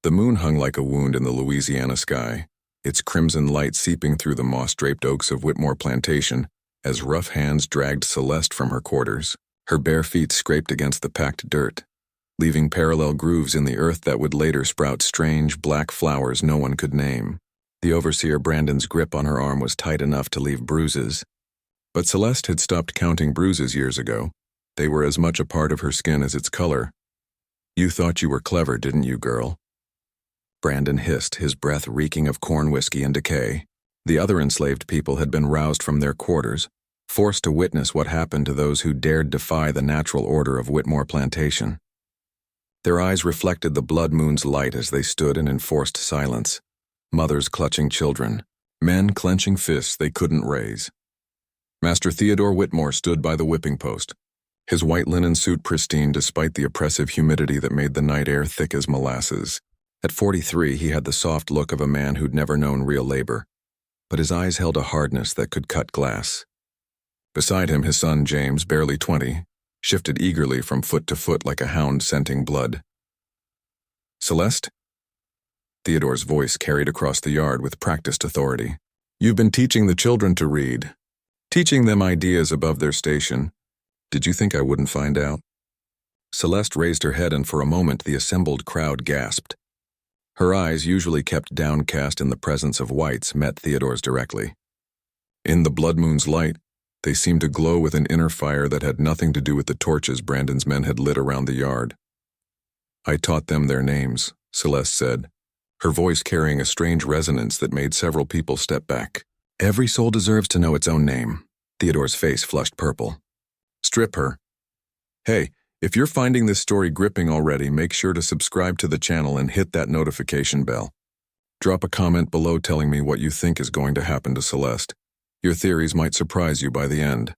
The moon hung like a wound in the Louisiana sky, its crimson light seeping through the moss-draped oaks of Whitmore Plantation as rough hands dragged Celeste from her quarters. Her bare feet scraped against the packed dirt, leaving parallel grooves in the earth that would later sprout strange, black flowers no one could name. The overseer Brandon's grip on her arm was tight enough to leave bruises. But Celeste had stopped counting bruises years ago. They were as much a part of her skin as its color. "You thought you were clever, didn't you, girl?" Brandon hissed, his breath reeking of corn whiskey and decay. The other enslaved people had been roused from their quarters, forced to witness what happened to those who dared defy the natural order of Whitmore Plantation. Their eyes reflected the blood moon's light as they stood in enforced silence, mothers clutching children, men clenching fists they couldn't raise. Master Theodore Whitmore stood by the whipping post, his white linen suit pristine despite the oppressive humidity that made the night air thick as molasses. At 43, he had the soft look of a man who'd never known real labor, but his eyes held a hardness that could cut glass. Beside him, his son, James, barely 20, shifted eagerly from foot to foot like a hound scenting blood. "Celeste?" Theodore's voice carried across the yard with practiced authority. "You've been teaching the children to read, teaching them ideas above their station. Did you think I wouldn't find out?" Celeste raised her head, and for a moment the assembled crowd gasped. Her eyes, usually kept downcast in the presence of whites, met Theodore's directly. In the blood moon's light, they seemed to glow with an inner fire that had nothing to do with the torches Brandon's men had lit around the yard. "I taught them their names," Celeste said, her voice carrying a strange resonance that made several people step back. "Every soul deserves to know its own name." Theodore's face flushed purple. "Strip her. Hey, if you're finding this story gripping already, make sure to subscribe to the channel and hit that notification bell. Drop a comment below telling me what you think is going to happen to Celeste. Your theories might surprise you by the end.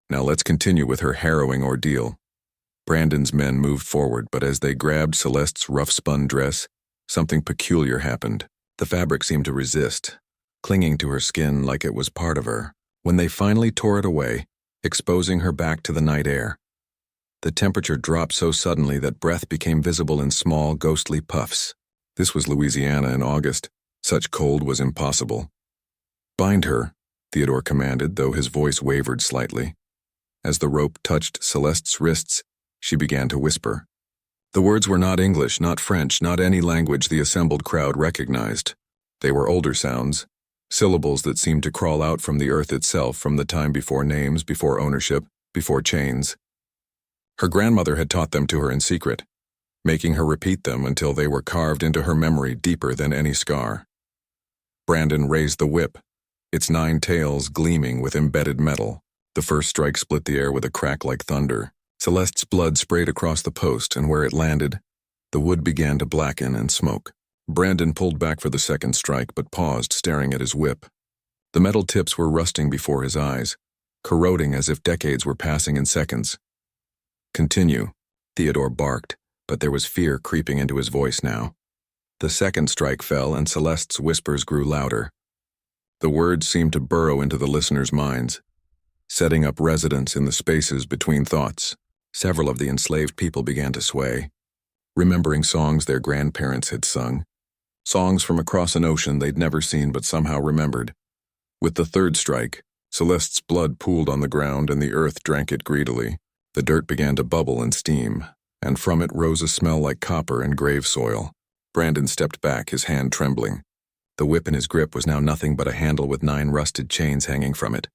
Now let's continue with her harrowing ordeal." Brandon's men moved forward, but as they grabbed Celeste's rough-spun dress, something peculiar happened. The fabric seemed to resist, clinging to her skin like it was part of her. When they finally tore it away, exposing her back to the night air, the temperature dropped so suddenly that breath became visible in small, ghostly puffs. This was Louisiana in August. Such cold was impossible. "Bind her," Theodore commanded, though his voice wavered slightly. As the rope touched Celeste's wrists, she began to whisper. The words were not English, not French, not any language the assembled crowd recognized. They were older sounds, syllables that seemed to crawl out from the earth itself, from the time before names, before ownership, before chains. Her grandmother had taught them to her in secret, making her repeat them until they were carved into her memory deeper than any scar. Brandon raised the whip, its 9 tails gleaming with embedded metal. The first strike split the air with a crack like thunder. Celeste's blood sprayed across the post, and where it landed, the wood began to blacken and smoke. Brandon pulled back for the second strike, but paused, staring at his whip. The metal tips were rusting before his eyes, corroding as if decades were passing in seconds. "Continue," Theodore barked, but there was fear creeping into his voice now. The second strike fell, and Celeste's whispers grew louder. The words seemed to burrow into the listeners' minds, setting up residence in the spaces between thoughts. Several of the enslaved people began to sway, remembering songs their grandparents had sung, songs from across an ocean they'd never seen but somehow remembered. With the third strike, Celeste's blood pooled on the ground and the earth drank it greedily. The dirt began to bubble and steam, and from it rose a smell like copper and grave soil. Brandon stepped back, his hand trembling. The whip in his grip was now nothing but a handle with 9 rusted chains hanging from it,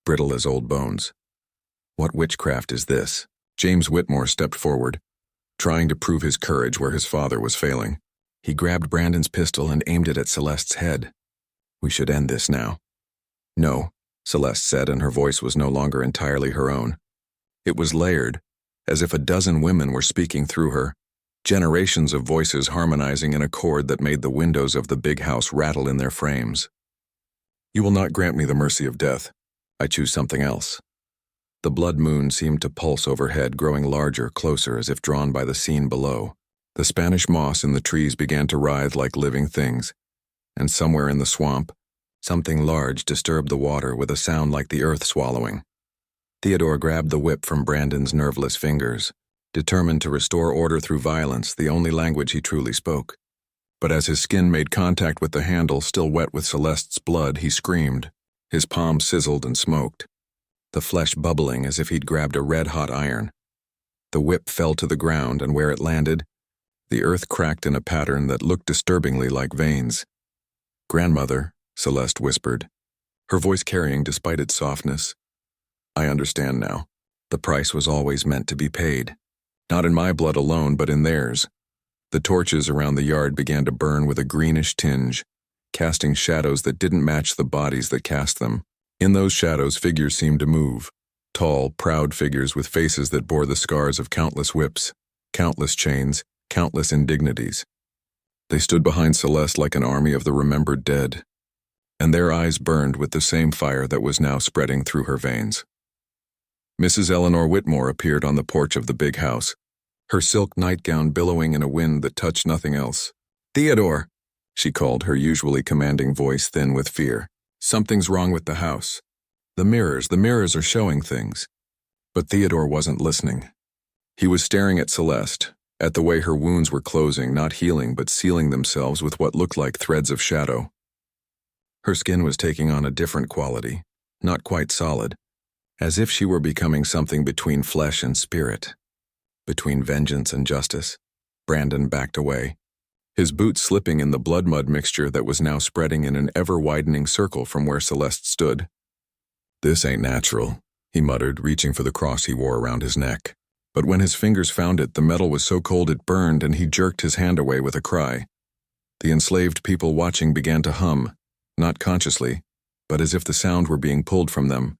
brittle as old bones. "What witchcraft is this?" James Whitmore stepped forward, trying to prove his courage where his father was failing. He grabbed Brandon's pistol and aimed it at Celeste's head. "We should end this now." "No," Celeste said, and her voice was no longer entirely her own. It was layered, as if a dozen women were speaking through her, generations of voices harmonizing in a chord that made the windows of the big house rattle in their frames. "You will not grant me the mercy of death. I choose something else." The blood moon seemed to pulse overhead, growing larger, closer, as if drawn by the scene below. The Spanish moss in the trees began to writhe like living things, and somewhere in the swamp, something large disturbed the water with a sound like the earth swallowing. Theodore grabbed the whip from Brandon's nerveless fingers, determined to restore order through violence, the only language he truly spoke. But as his skin made contact with the handle, still wet with Celeste's blood, he screamed. His palm sizzled and smoked, the flesh bubbling as if he'd grabbed a red-hot iron. The whip fell to the ground, and where it landed, the earth cracked in a pattern that looked disturbingly like veins. "Grandmother," Celeste whispered, her voice carrying despite its softness. "I understand now. The price was always meant to be paid. Not in my blood alone, but in theirs." The torches around the yard began to burn with a greenish tinge, casting shadows that didn't match the bodies that cast them. In those shadows, figures seemed to move. Tall, proud figures with faces that bore the scars of countless whips, countless chains, countless indignities. They stood behind Celeste like an army of the remembered dead, and their eyes burned with the same fire that was now spreading through her veins. Mrs. Eleanor Whitmore appeared on the porch of the big house, her silk nightgown billowing in a wind that touched nothing else. "Theodore," she called, her usually commanding voice thin with fear. "Something's wrong with the house. The mirrors are showing things." But Theodore wasn't listening. He was staring at Celeste, at the way her wounds were closing, not healing but sealing themselves with what looked like threads of shadow. Her skin was taking on a different quality, not quite solid, as if she were becoming something between flesh and spirit, between vengeance and justice. Brandon backed away, his boots slipping in the blood-mud mixture that was now spreading in an ever-widening circle from where Celeste stood. "This ain't natural," he muttered, reaching for the cross he wore around his neck. But when his fingers found it, the metal was so cold it burned, and he jerked his hand away with a cry. The enslaved people watching began to hum, not consciously, but as if the sound were being pulled from them.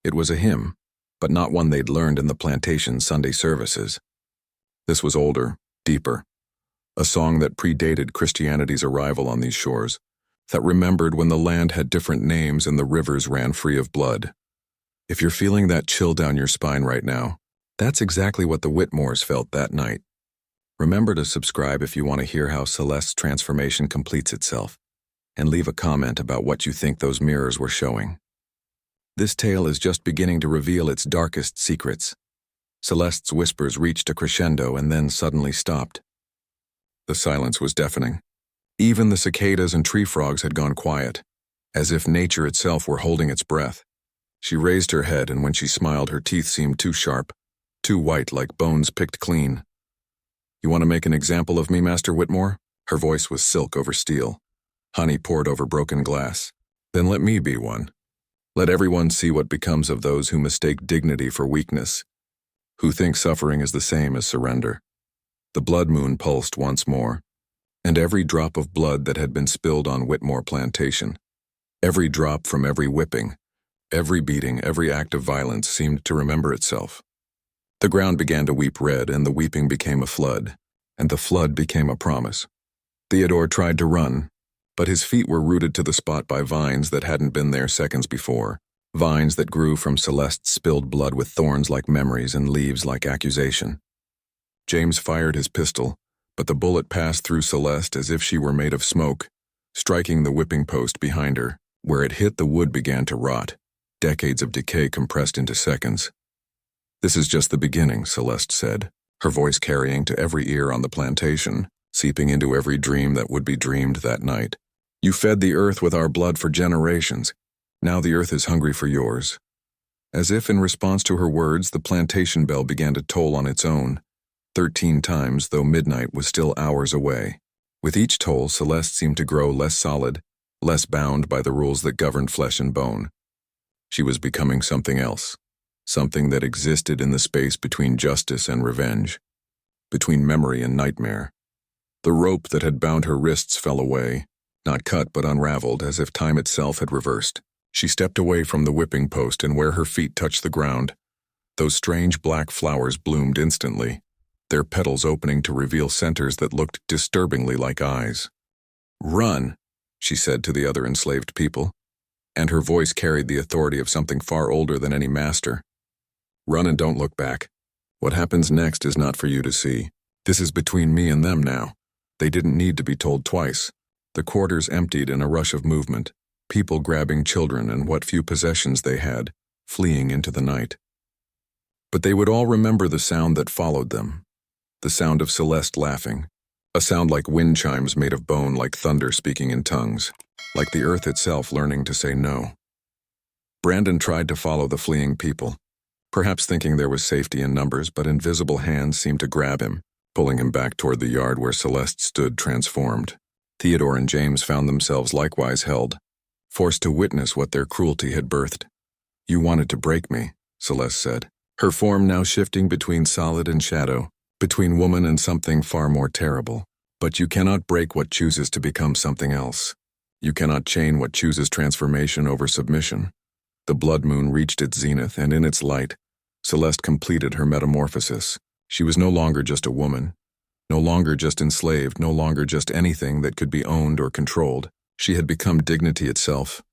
It was a hymn, but not one they'd learned in the plantation Sunday services. This was older, deeper, a song that predated Christianity's arrival on these shores, that remembered when the land had different names and the rivers ran free of blood. If you're feeling that chill down your spine right now, that's exactly what the Whitmores felt that night. Remember to subscribe if you want to hear how Celeste's transformation completes itself, and leave a comment about what you think those mirrors were showing. This tale is just beginning to reveal its darkest secrets. Celeste's whispers reached a crescendo and then suddenly stopped. The silence was deafening. Even the cicadas and tree frogs had gone quiet, as if nature itself were holding its breath. She raised her head, and when she smiled, her teeth seemed too sharp, too white like bones picked clean. "You want to make an example of me, Master Whitmore?" Her voice was silk over steel, honey poured over broken glass. "Then let me be one. Let everyone see what becomes of those who mistake dignity for weakness, who think suffering is the same as surrender." The blood moon pulsed once more, and every drop of blood that had been spilled on Whitmore Plantation, every drop from every whipping, every beating, every act of violence seemed to remember itself. The ground began to weep red, and the weeping became a flood, and the flood became a promise. Theodore tried to run, but his feet were rooted to the spot by vines that hadn't been there seconds before, vines that grew from Celeste's spilled blood with thorns like memories and leaves like accusation. James fired his pistol, but the bullet passed through Celeste as if she were made of smoke, striking the whipping post behind her. Where it hit, the wood began to rot, decades of decay compressed into seconds. "This is just the beginning," Celeste said, her voice carrying to every ear on the plantation, seeping into every dream that would be dreamed that night. "You fed the earth with our blood for generations. Now the earth is hungry for yours." As if in response to her words, the plantation bell began to toll on its own, 13 times, though midnight was still hours away. With each toll, Celeste seemed to grow less solid, less bound by the rules that governed flesh and bone. She was becoming something else, something that existed in the space between justice and revenge, between memory and nightmare. The rope that had bound her wrists fell away, not cut but unraveled, as if time itself had reversed. She stepped away from the whipping post, and where her feet touched the ground, those strange black flowers bloomed instantly, their petals opening to reveal centers that looked disturbingly like eyes. "Run," she said to the other enslaved people, and her voice carried the authority of something far older than any master. "Run and don't look back. What happens next is not for you to see. This is between me and them now." They didn't need to be told twice. The quarters emptied in a rush of movement, people grabbing children and what few possessions they had, fleeing into the night. But they would all remember the sound that followed them, the sound of Celeste laughing, A sound like wind chimes made of bone, like thunder speaking in tongues, like the earth itself learning to say no. Brandon tried to follow the fleeing people, perhaps thinking there was safety in numbers, but invisible hands seemed to grab him, pulling him back toward the yard where Celeste stood transformed. Theodore and James found themselves likewise held, forced to witness what their cruelty had birthed. "You wanted to break me," Celeste said, her form now shifting between solid and shadow, between woman and something far more terrible. "But you cannot break what chooses to become something else. You cannot chain what chooses transformation over submission." The blood moon reached its zenith, and in its light, Celeste completed her metamorphosis. She was no longer just a woman, no longer just enslaved, no longer just anything that could be owned or controlled. She had become dignity itself,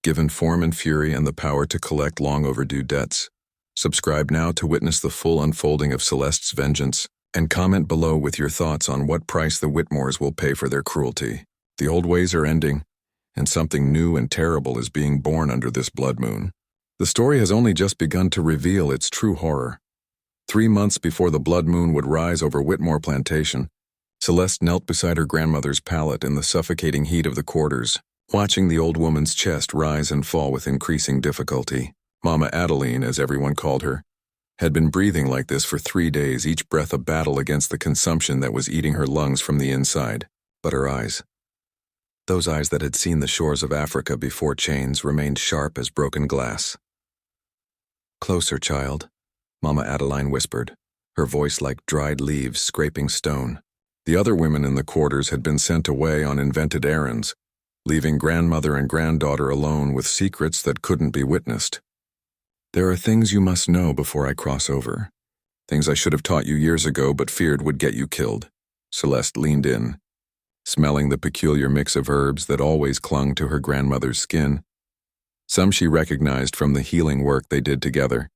given form and fury and the power to collect long overdue debts. Subscribe now to witness the full unfolding of Celeste's vengeance, and comment below with your thoughts on what price the Whitmores will pay for their cruelty. The old ways are ending, and something new and terrible is being born under this blood moon. The story has only just begun to reveal its true horror. 3 months before the blood moon would rise over Whitmore Plantation, Celeste knelt beside her grandmother's pallet in the suffocating heat of the quarters, watching the old woman's chest rise and fall with increasing difficulty. Mama Adeline, as everyone called her, had been breathing like this for 3 days, each breath a battle against the consumption that was eating her lungs from the inside. But her eyes, those eyes that had seen the shores of Africa before chains, remained sharp as broken glass. "Closer, child," Mama Adeline whispered, her voice like dried leaves scraping stone. The other women in the quarters had been sent away on invented errands, leaving grandmother and granddaughter alone with secrets that couldn't be witnessed. "There are things you must know before I cross over. Things I should have taught you years ago but feared would get you killed." Celeste leaned in, smelling the peculiar mix of herbs that always clung to her grandmother's skin. Some she recognized from the healing work they did together,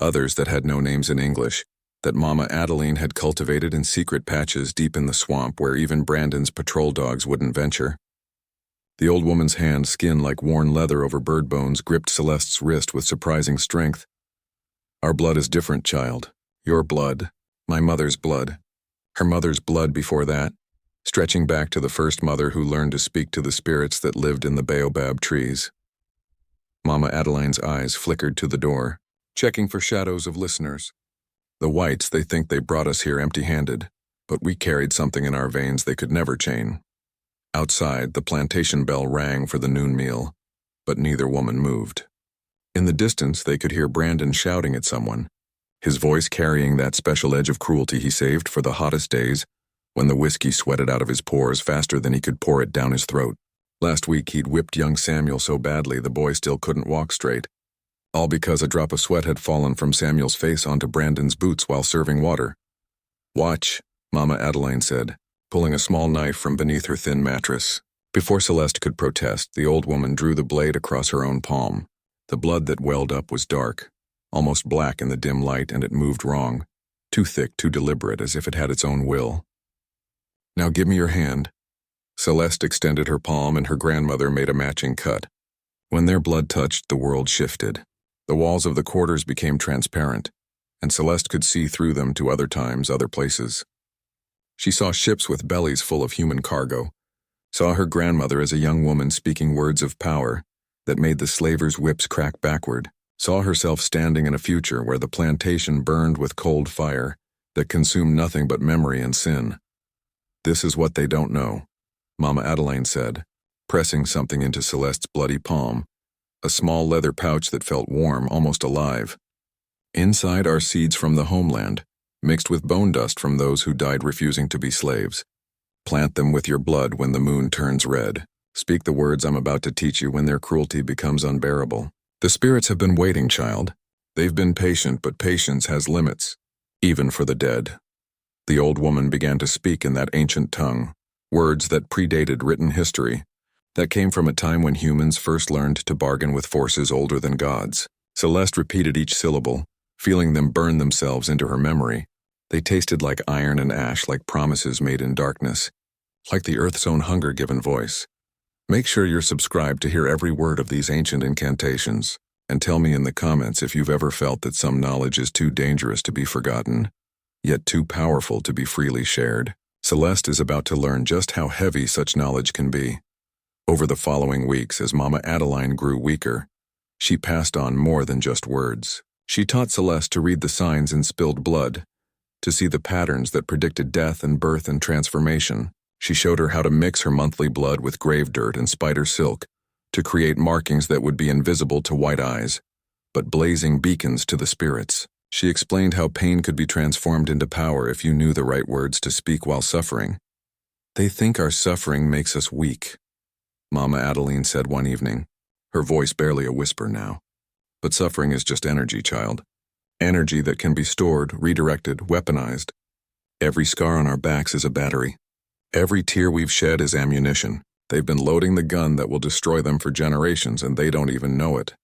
others that had no names in English, that Mama Adeline had cultivated in secret patches deep in the swamp where even Brandon's patrol dogs wouldn't venture. The old woman's hand, skin like worn leather over bird bones, gripped Celeste's wrist with surprising strength. "Our blood is different, child. Your blood, my mother's blood, her mother's blood before that, stretching back to the first mother who learned to speak to the spirits that lived in the baobab trees." Mama Adeline's eyes flickered to the door, checking for shadows of listeners. "The whites, they think they brought us here empty-handed, but we carried something in our veins they could never chain." Outside, the plantation bell rang for the noon meal, but neither woman moved. In the distance, they could hear Brandon shouting at someone, his voice carrying that special edge of cruelty he saved for the hottest days, when the whiskey sweated out of his pores faster than he could pour it down his throat. Last week, he'd whipped young Samuel so badly the boy still couldn't walk straight, all because a drop of sweat had fallen from Samuel's face onto Brandon's boots while serving water. "Watch," Mama Adeline said, pulling a small knife from beneath her thin mattress. Before Celeste could protest, the old woman drew the blade across her own palm. The blood that welled up was dark, almost black in the dim light, and it moved wrong, too thick, too deliberate, as if it had its own will. "Now give me your hand." Celeste extended her palm, and her grandmother made a matching cut. When their blood touched, the world shifted. The walls of the quarters became transparent, and Celeste could see through them to other times, other places. She saw ships with bellies full of human cargo, saw her grandmother as a young woman speaking words of power that made the slavers' whips crack backward, saw herself standing in a future where the plantation burned with cold fire that consumed nothing but memory and sin. "This is what they don't know," Mama Adeline said, pressing something into Celeste's bloody palm, a small leather pouch that felt warm, almost alive. "Inside are seeds from the homeland, mixed with bone dust from those who died refusing to be slaves. Plant them with your blood when the moon turns red. Speak the words I'm about to teach you when their cruelty becomes unbearable. The spirits have been waiting, child. They've been patient, but patience has limits, even for the dead." The old woman began to speak in that ancient tongue, words that predated written history, that came from a time when humans first learned to bargain with forces older than gods. Celeste repeated each syllable, feeling them burn themselves into her memory. They tasted like iron and ash, like promises made in darkness, like the earth's own hunger-given voice. Make sure you're subscribed to hear every word of these ancient incantations, and tell me in the comments if you've ever felt that some knowledge is too dangerous to be forgotten, yet too powerful to be freely shared. Celeste is about to learn just how heavy such knowledge can be. Over the following weeks, as Mama Adeline grew weaker, she passed on more than just words. She taught Celeste to read the signs in spilled blood, to see the patterns that predicted death and birth and transformation. She showed her how to mix her monthly blood with grave dirt and spider silk to create markings that would be invisible to white eyes, but blazing beacons to the spirits. She explained how pain could be transformed into power if you knew the right words to speak while suffering. "They think our suffering makes us weak," Mama Adeline said one evening, her voice barely a whisper now. "But suffering is just energy, child. Energy that can be stored, redirected, weaponized. Every scar on our backs is a battery. Every tear we've shed is ammunition. They've been loading the gun that will destroy them for generations, and they don't even know it."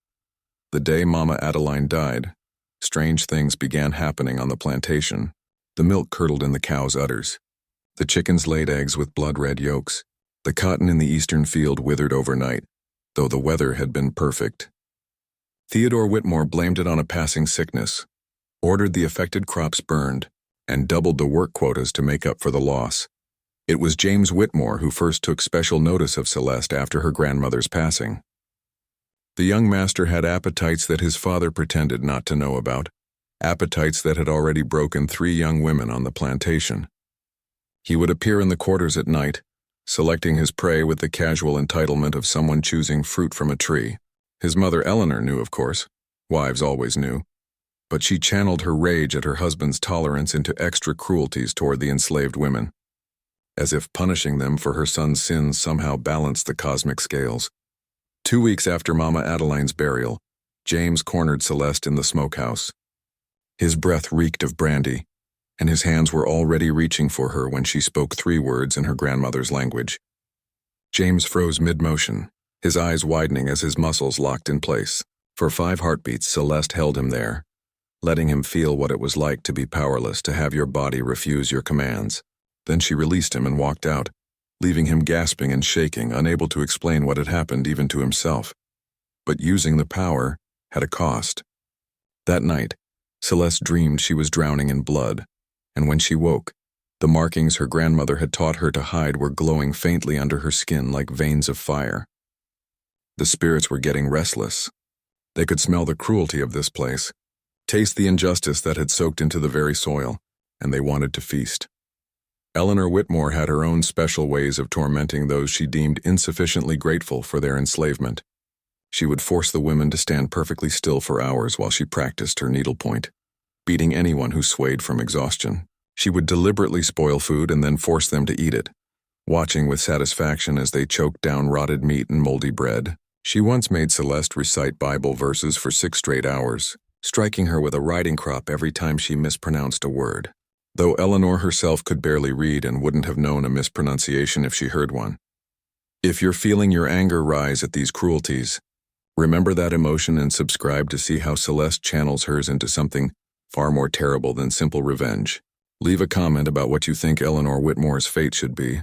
The day Mama Adeline died, strange things began happening on the plantation. The milk curdled in the cows' udders. The chickens laid eggs with blood-red yolks. The cotton in the eastern field withered overnight, though the weather had been perfect. Theodore Whitmore blamed it on a passing sickness, ordered the affected crops burned, and doubled the work quotas to make up for the loss. It was James Whitmore who first took special notice of Celeste after her grandmother's passing. The young master had appetites that his father pretended not to know about, appetites that had already broken 3 young women on the plantation. He would appear in the quarters at night, selecting his prey with the casual entitlement of someone choosing fruit from a tree. His mother Eleanor knew, of course. Wives always knew. But she channeled her rage at her husband's tolerance into extra cruelties toward the enslaved women, as if punishing them for her son's sins somehow balanced the cosmic scales. 2 weeks after Mama Adeline's burial, James cornered Celeste in the smokehouse. His breath reeked of brandy, and his hands were already reaching for her when she spoke 3 words in her grandmother's language. James froze mid-motion, his eyes widening as his muscles locked in place. For 5 heartbeats, Celeste held him there, letting him feel what it was like to be powerless, to have your body refuse your commands. Then she released him and walked out, leaving him gasping and shaking, unable to explain what had happened even to himself. But using the power had a cost. That night, Celeste dreamed she was drowning in blood, and when she woke, the markings her grandmother had taught her to hide were glowing faintly under her skin like veins of fire. The spirits were getting restless. They could smell the cruelty of this place, taste the injustice that had soaked into the very soil, and they wanted to feast. Eleanor Whitmore had her own special ways of tormenting those she deemed insufficiently grateful for their enslavement. She would force the women to stand perfectly still for hours while she practiced her needlepoint, beating anyone who swayed from exhaustion. She would deliberately spoil food and then force them to eat it, watching with satisfaction as they choked down rotted meat and moldy bread. She once made Celeste recite Bible verses for 6 straight hours, striking her with a riding crop every time she mispronounced a word, though Eleanor herself could barely read and wouldn't have known a mispronunciation if she heard one. If you're feeling your anger rise at these cruelties, remember that emotion and subscribe to see how Celeste channels hers into something far more terrible than simple revenge. Leave a comment about what you think Eleanor Whitmore's fate should be.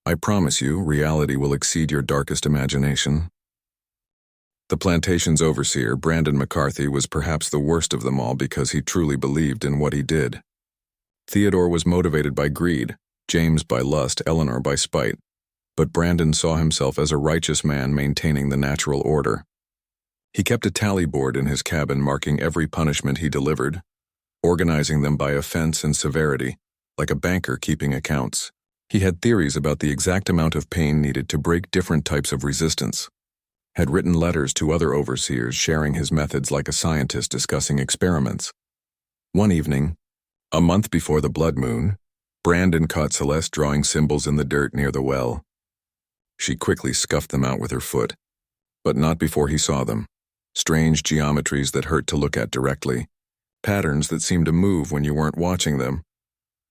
I promise you, reality will exceed your darkest imagination. The plantation's overseer, Brandon McCarthy, was perhaps the worst of them all because he truly believed in what he did. Theodore was motivated by greed, James by lust, Eleanor by spite, but Brandon saw himself as a righteous man maintaining the natural order. He kept a tally board in his cabin marking every punishment he delivered, organizing them by offense and severity, like a banker keeping accounts. He had theories about the exact amount of pain needed to break different types of resistance, had written letters to other overseers sharing his methods like a scientist discussing experiments. One evening, a month before the blood moon, Brandon caught Celeste drawing symbols in the dirt near the well. She quickly scuffed them out with her foot, but not before he saw them. Strange geometries that hurt to look at directly, patterns that seemed to move when you weren't watching them.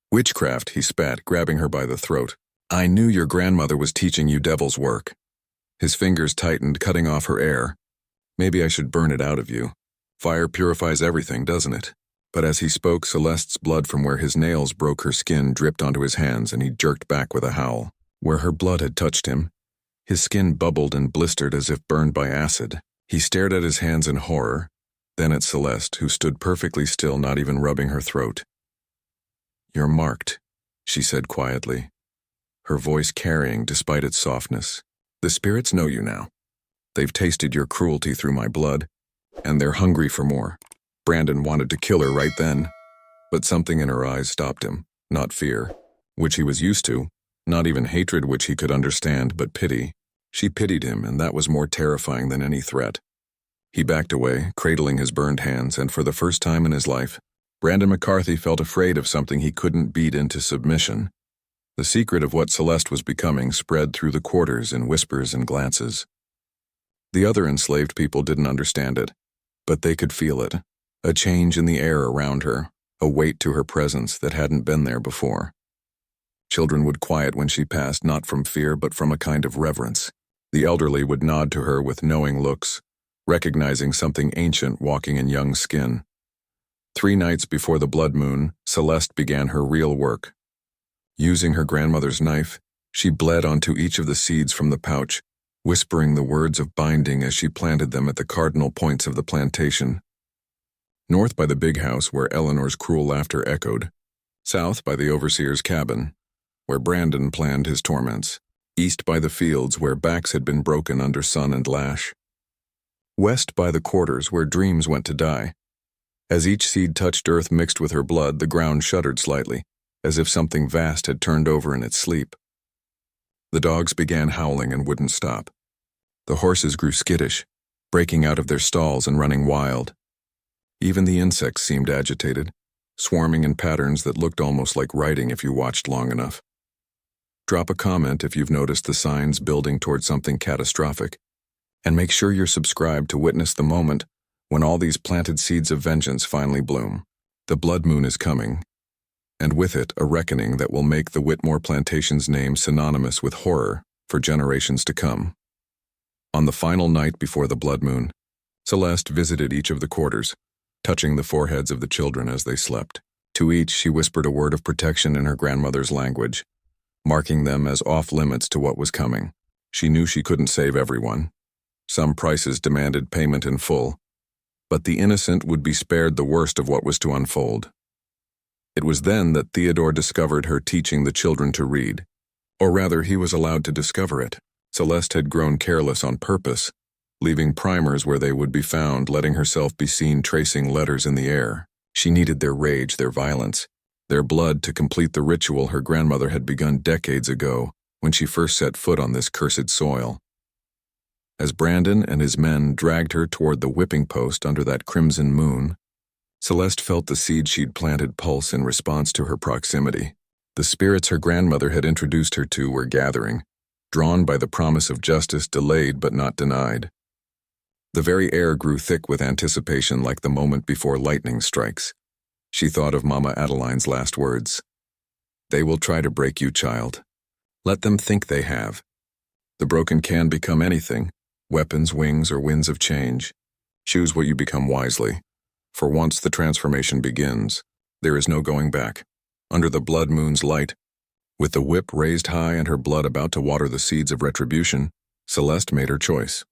"Witchcraft," he spat, grabbing her by the throat. "I knew your grandmother was teaching you devil's work." His fingers tightened, cutting off her air. "Maybe I should burn it out of you. Fire purifies everything, doesn't it?" But as he spoke, Celeste's blood from where his nails broke her skin dripped onto his hands, and he jerked back with a howl. Where her blood had touched him, his skin bubbled and blistered as if burned by acid. He stared at his hands in horror, then at Celeste, who stood perfectly still, not even rubbing her throat. "You're marked," she said quietly, her voice carrying despite its softness. The spirits know you now. They've tasted your cruelty through my blood, and they're hungry for more. Brandon wanted to kill her right then, but something in her eyes stopped him. Not fear, which he was used to, not even hatred which he could understand, but pity. She pitied him, and that was more terrifying than any threat. He backed away, cradling his burned hands, and for the first time in his life, Brandon McCarthy felt afraid of something he couldn't beat into submission. The secret of what Celeste was becoming spread through the quarters in whispers and glances. The other enslaved people didn't understand it, but they could feel it, a change in the air around her, a weight to her presence that hadn't been there before. Children would quiet when she passed, not from fear but from a kind of reverence. The elderly would nod to her with knowing looks, recognizing something ancient walking in young skin. 3 nights before the blood moon, Celeste began her real work. Using her grandmother's knife, she bled onto each of the seeds from the pouch, whispering the words of binding as she planted them at the cardinal points of the plantation. North by the big house where Eleanor's cruel laughter echoed. South by the overseer's cabin, where Brandon planned his torments. East by the fields where backs had been broken under sun and lash. West by the quarters where dreams went to die. As each seed touched earth mixed with her blood, the ground shuddered slightly, as if something vast had turned over in its sleep. The dogs began howling and wouldn't stop. The horses grew skittish, breaking out of their stalls and running wild. Even the insects seemed agitated, swarming in patterns that looked almost like writing if you watched long enough. Drop a comment if you've noticed the signs building toward something catastrophic, and make sure you're subscribed to witness the moment when all these planted seeds of vengeance finally bloom. The blood moon is coming, and with it a reckoning that will make the Whitmore Plantation's name synonymous with horror for generations to come. On the final night before the blood moon, Celeste visited each of the quarters, touching the foreheads of the children as they slept. To each she whispered a word of protection in her grandmother's language, marking them as off-limits to what was coming. She knew she couldn't save everyone. Some prices demanded payment in full, but the innocent would be spared the worst of what was to unfold. It was then that Theodore discovered her teaching the children to read. Or rather, he was allowed to discover it. Celeste had grown careless on purpose, leaving primers where they would be found, letting herself be seen tracing letters in the air. She needed their rage, their violence, their blood to complete the ritual her grandmother had begun decades ago when she first set foot on this cursed soil. As Brandon and his men dragged her toward the whipping post under that crimson moon, Celeste felt the seed she'd planted pulse in response to her proximity. The spirits her grandmother had introduced her to were gathering, drawn by the promise of justice delayed but not denied. The very air grew thick with anticipation, like the moment before lightning strikes. She thought of Mama Adeline's last words. "They will try to break you, child. Let them think they have. The broken can become anything, weapons, wings, or winds of change. Choose what you become wisely. For once the transformation begins, there is no going back." Under the blood moon's light, with the whip raised high and her blood about to water the seeds of retribution, Celeste made her choice.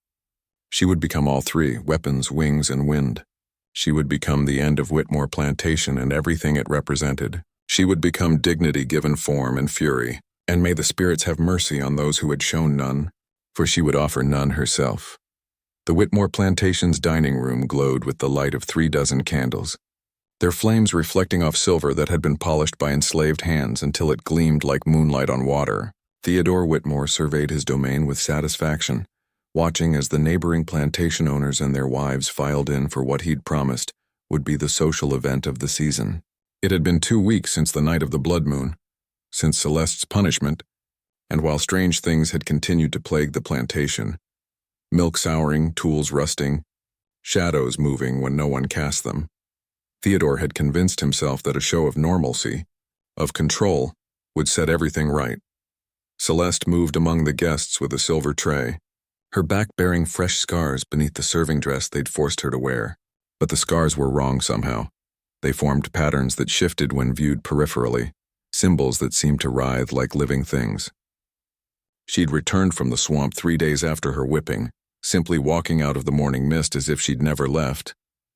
She would become all three, weapons, wings, and wind. She would become the end of Whitmore Plantation and everything it represented. She would become dignity given form and fury, and may the spirits have mercy on those who had shown none, for she would offer none herself. The Whitmore Plantation's dining room glowed with the light of 36 candles, their flames reflecting off silver that had been polished by enslaved hands until it gleamed like moonlight on water. Theodore Whitmore surveyed his domain with satisfaction, watching as the neighboring plantation owners and their wives filed in for what he'd promised would be the social event of the season. It had been 2 weeks since the night of the blood moon, since Celeste's punishment, and while strange things had continued to plague the plantation, milk souring, tools rusting, shadows moving when no one cast them, Theodore had convinced himself that a show of normalcy, of control, would set everything right. Celeste moved among the guests with a silver tray, her back bearing fresh scars beneath the serving dress they'd forced her to wear. But the scars were wrong somehow. They formed patterns that shifted when viewed peripherally, symbols that seemed to writhe like living things. She'd returned from the swamp 3 days after her whipping, simply walking out of the morning mist as if she'd never left,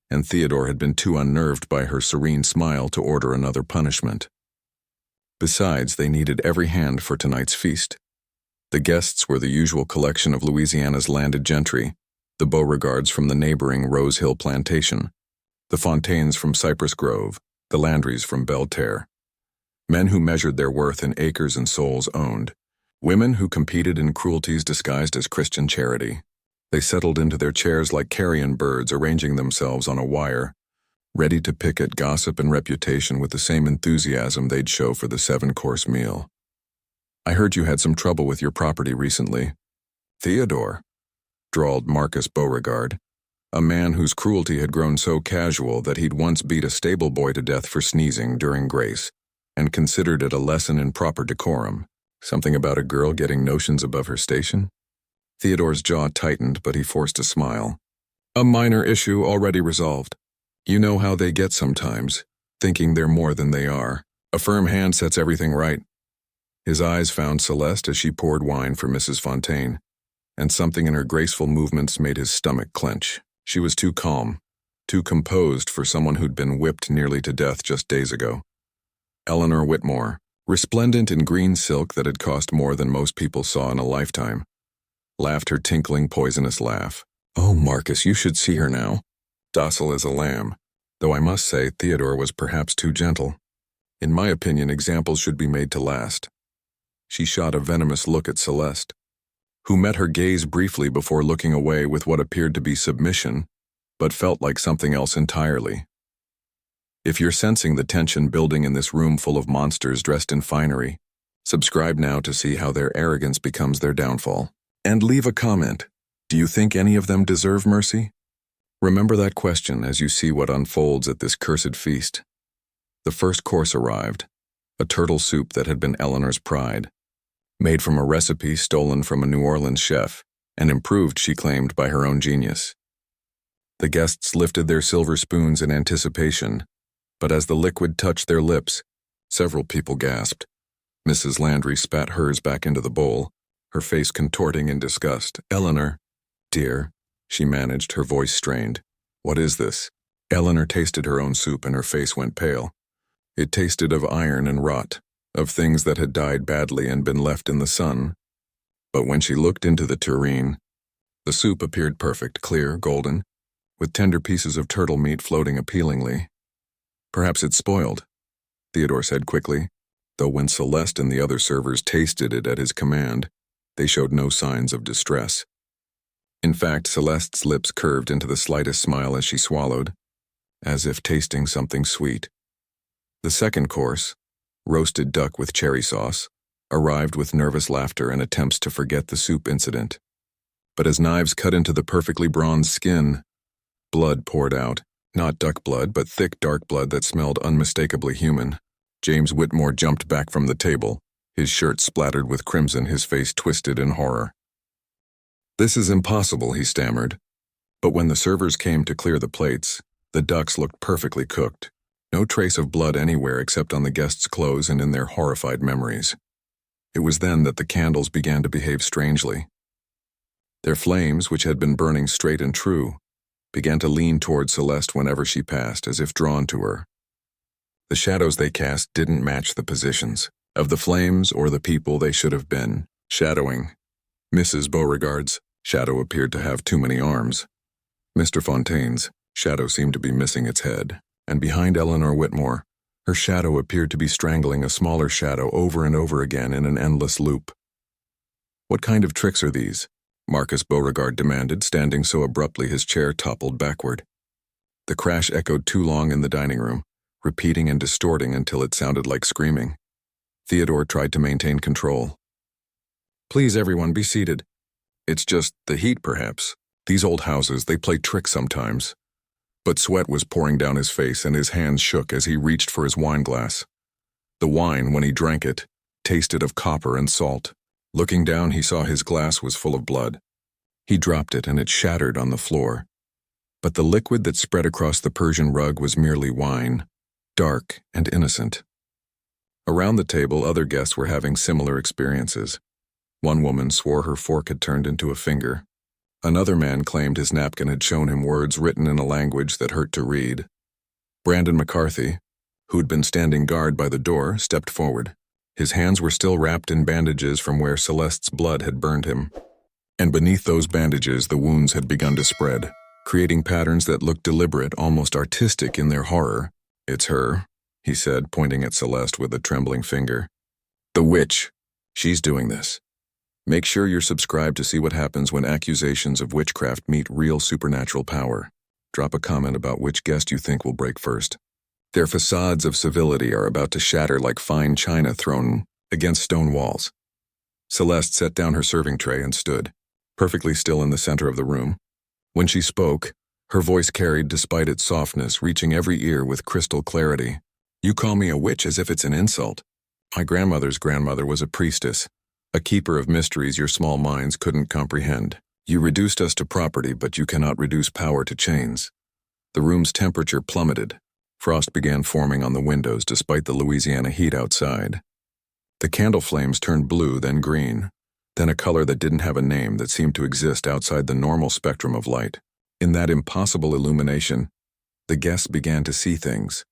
and Theodore had been too unnerved by her serene smile to order another punishment. Besides, they needed every hand for tonight's feast. The guests were the usual collection of Louisiana's landed gentry, the Beauregards from the neighboring Rose Hill Plantation, the Fontaines from Cypress Grove, the Landrys from Belle Terre. Men who measured their worth in acres and souls owned. Women who competed in cruelties disguised as Christian charity. They settled into their chairs like carrion birds arranging themselves on a wire, ready to pick at gossip and reputation with the same enthusiasm they'd show for the 7-course meal. "I heard you had some trouble with your property recently." "Theodore," drawled Marcus Beauregard, a man whose cruelty had grown so casual that he'd once beat a stable boy to death for sneezing during grace, and considered it a lesson in proper decorum. Something about a girl getting notions above her station? Theodore's jaw tightened, but he forced a smile. "A minor issue already resolved. You know how they get sometimes, thinking they're more than they are. A firm hand sets everything right." His eyes found Celeste as she poured wine for Mrs. Fontaine, and something in her graceful movements made his stomach clench. She was too calm, too composed for someone who'd been whipped nearly to death just days ago. Eleanor Whitmore, resplendent in green silk that had cost more than most people saw in a lifetime, laughed her tinkling, poisonous laugh. "Oh, Marcus, you should see her now. Docile as a lamb, though I must say Theodore was perhaps too gentle. In my opinion, examples should be made to last." She shot a venomous look at Celeste, who met her gaze briefly before looking away with what appeared to be submission, but felt like something else entirely. If you're sensing the tension building in this room full of monsters dressed in finery, subscribe now to see how their arrogance becomes their downfall. And leave a comment. Do you think any of them deserve mercy? Remember that question as you see what unfolds at this cursed feast. The first course arrived, a turtle soup that had been Eleanor's pride, made from a recipe stolen from a New Orleans chef, and improved, she claimed, by her own genius. The guests lifted their silver spoons in anticipation, but as the liquid touched their lips, several people gasped. Mrs. Landry spat hers back into the bowl, her face contorting in disgust. "Eleanor, dear," she managed, her voice strained. "What is this?" Eleanor tasted her own soup and her face went pale. It tasted of iron and rot, of things that had died badly and been left in the sun. But when she looked into the tureen, the soup appeared perfect, clear, golden, with tender pieces of turtle meat floating appealingly. "Perhaps it's spoiled," Theodore said quickly, though when Celeste and the other servers tasted it at his command, they showed no signs of distress. In fact, Celeste's lips curved into the slightest smile as she swallowed, as if tasting something sweet. The second course, roasted duck with cherry sauce, arrived with nervous laughter and attempts to forget the soup incident. But as knives cut into the perfectly bronzed skin, blood poured out, not duck blood, but thick, dark blood that smelled unmistakably human. James Whitmore jumped back from the table, his shirt splattered with crimson, his face twisted in horror. "This is impossible," he stammered. But when the servers came to clear the plates, the ducks looked perfectly cooked. No trace of blood anywhere except on the guests' clothes and in their horrified memories. It was then that the candles began to behave strangely. Their flames, which had been burning straight and true, began to lean toward Celeste whenever she passed, as if drawn to her. The shadows they cast didn't match the positions of the flames or the people they should have been. Shadowing. Mrs. Beauregard's shadow appeared to have too many arms. Mr. Fontaine's shadow seemed to be missing its head. And behind Eleanor Whitmore, her shadow appeared to be strangling a smaller shadow over and over again in an endless loop. "What kind of tricks are these?" Marcus Beauregard demanded, standing so abruptly his chair toppled backward. The crash echoed too long in the dining room, repeating and distorting until it sounded like screaming. Theodore tried to maintain control. "Please, everyone, be seated. It's just the heat, perhaps. These old houses, they play tricks sometimes." But sweat was pouring down his face and his hands shook as he reached for his wine glass. The wine, when he drank it, tasted of copper and salt. Looking down, he saw his glass was full of blood. He dropped it and it shattered on the floor. But the liquid that spread across the Persian rug was merely wine, dark and innocent. Around the table, other guests were having similar experiences. One woman swore her fork had turned into a finger. Another man claimed his napkin had shown him words written in a language that hurt to read. Brandon McCarthy, who'd been standing guard by the door, stepped forward. His hands were still wrapped in bandages from where Celeste's blood had burned him. And beneath those bandages, the wounds had begun to spread, creating patterns that looked deliberate, almost artistic in their horror. "It's her," he said, pointing at Celeste with a trembling finger. "The witch. She's doing this." Make sure you're subscribed to see what happens when accusations of witchcraft meet real supernatural power. Drop a comment about which guest you think will break first. Their facades of civility are about to shatter like fine china thrown against stone walls. Celeste set down her serving tray and stood, perfectly still in the center of the room. When she spoke, her voice carried, despite its softness, reaching every ear with crystal clarity. "You call me a witch as if it's an insult. My grandmother's grandmother was a priestess, a keeper of mysteries your small minds couldn't comprehend. You reduced us to property, but you cannot reduce power to chains." The room's temperature plummeted. Frost began forming on the windows despite the Louisiana heat outside. The candle flames turned blue, then green, then a color that didn't have a name that seemed to exist outside the normal spectrum of light. In that impossible illumination, the guests began to see things.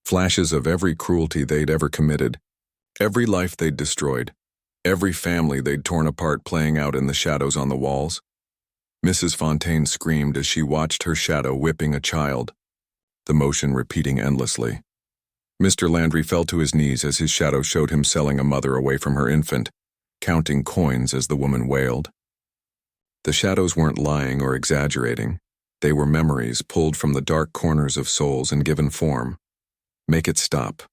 Flashes of every cruelty they'd ever committed, every life they'd destroyed, every family they'd torn apart playing out in the shadows on the walls. Mrs. Fontaine screamed as she watched her shadow whipping a child, the motion repeating endlessly. Mr. Landry fell to his knees as his shadow showed him selling a mother away from her infant, counting coins as the woman wailed. The shadows weren't lying or exaggerating. They were memories pulled from the dark corners of souls and given form. "Make it stop."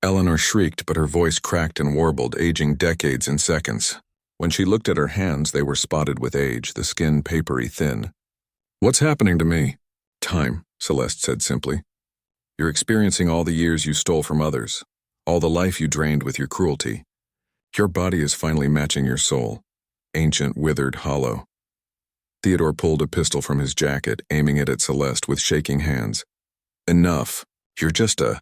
Eleanor shrieked, but her voice cracked and warbled, aging decades in seconds. When she looked at her hands, they were spotted with age, the skin papery thin. "What's happening to me?" "Time," Celeste said simply. "You're experiencing all the years you stole from others, all the life you drained with your cruelty. Your body is finally matching your soul, ancient, withered, hollow." Theodore pulled a pistol from his jacket, aiming it at Celeste with shaking hands. "Enough. You're just a—"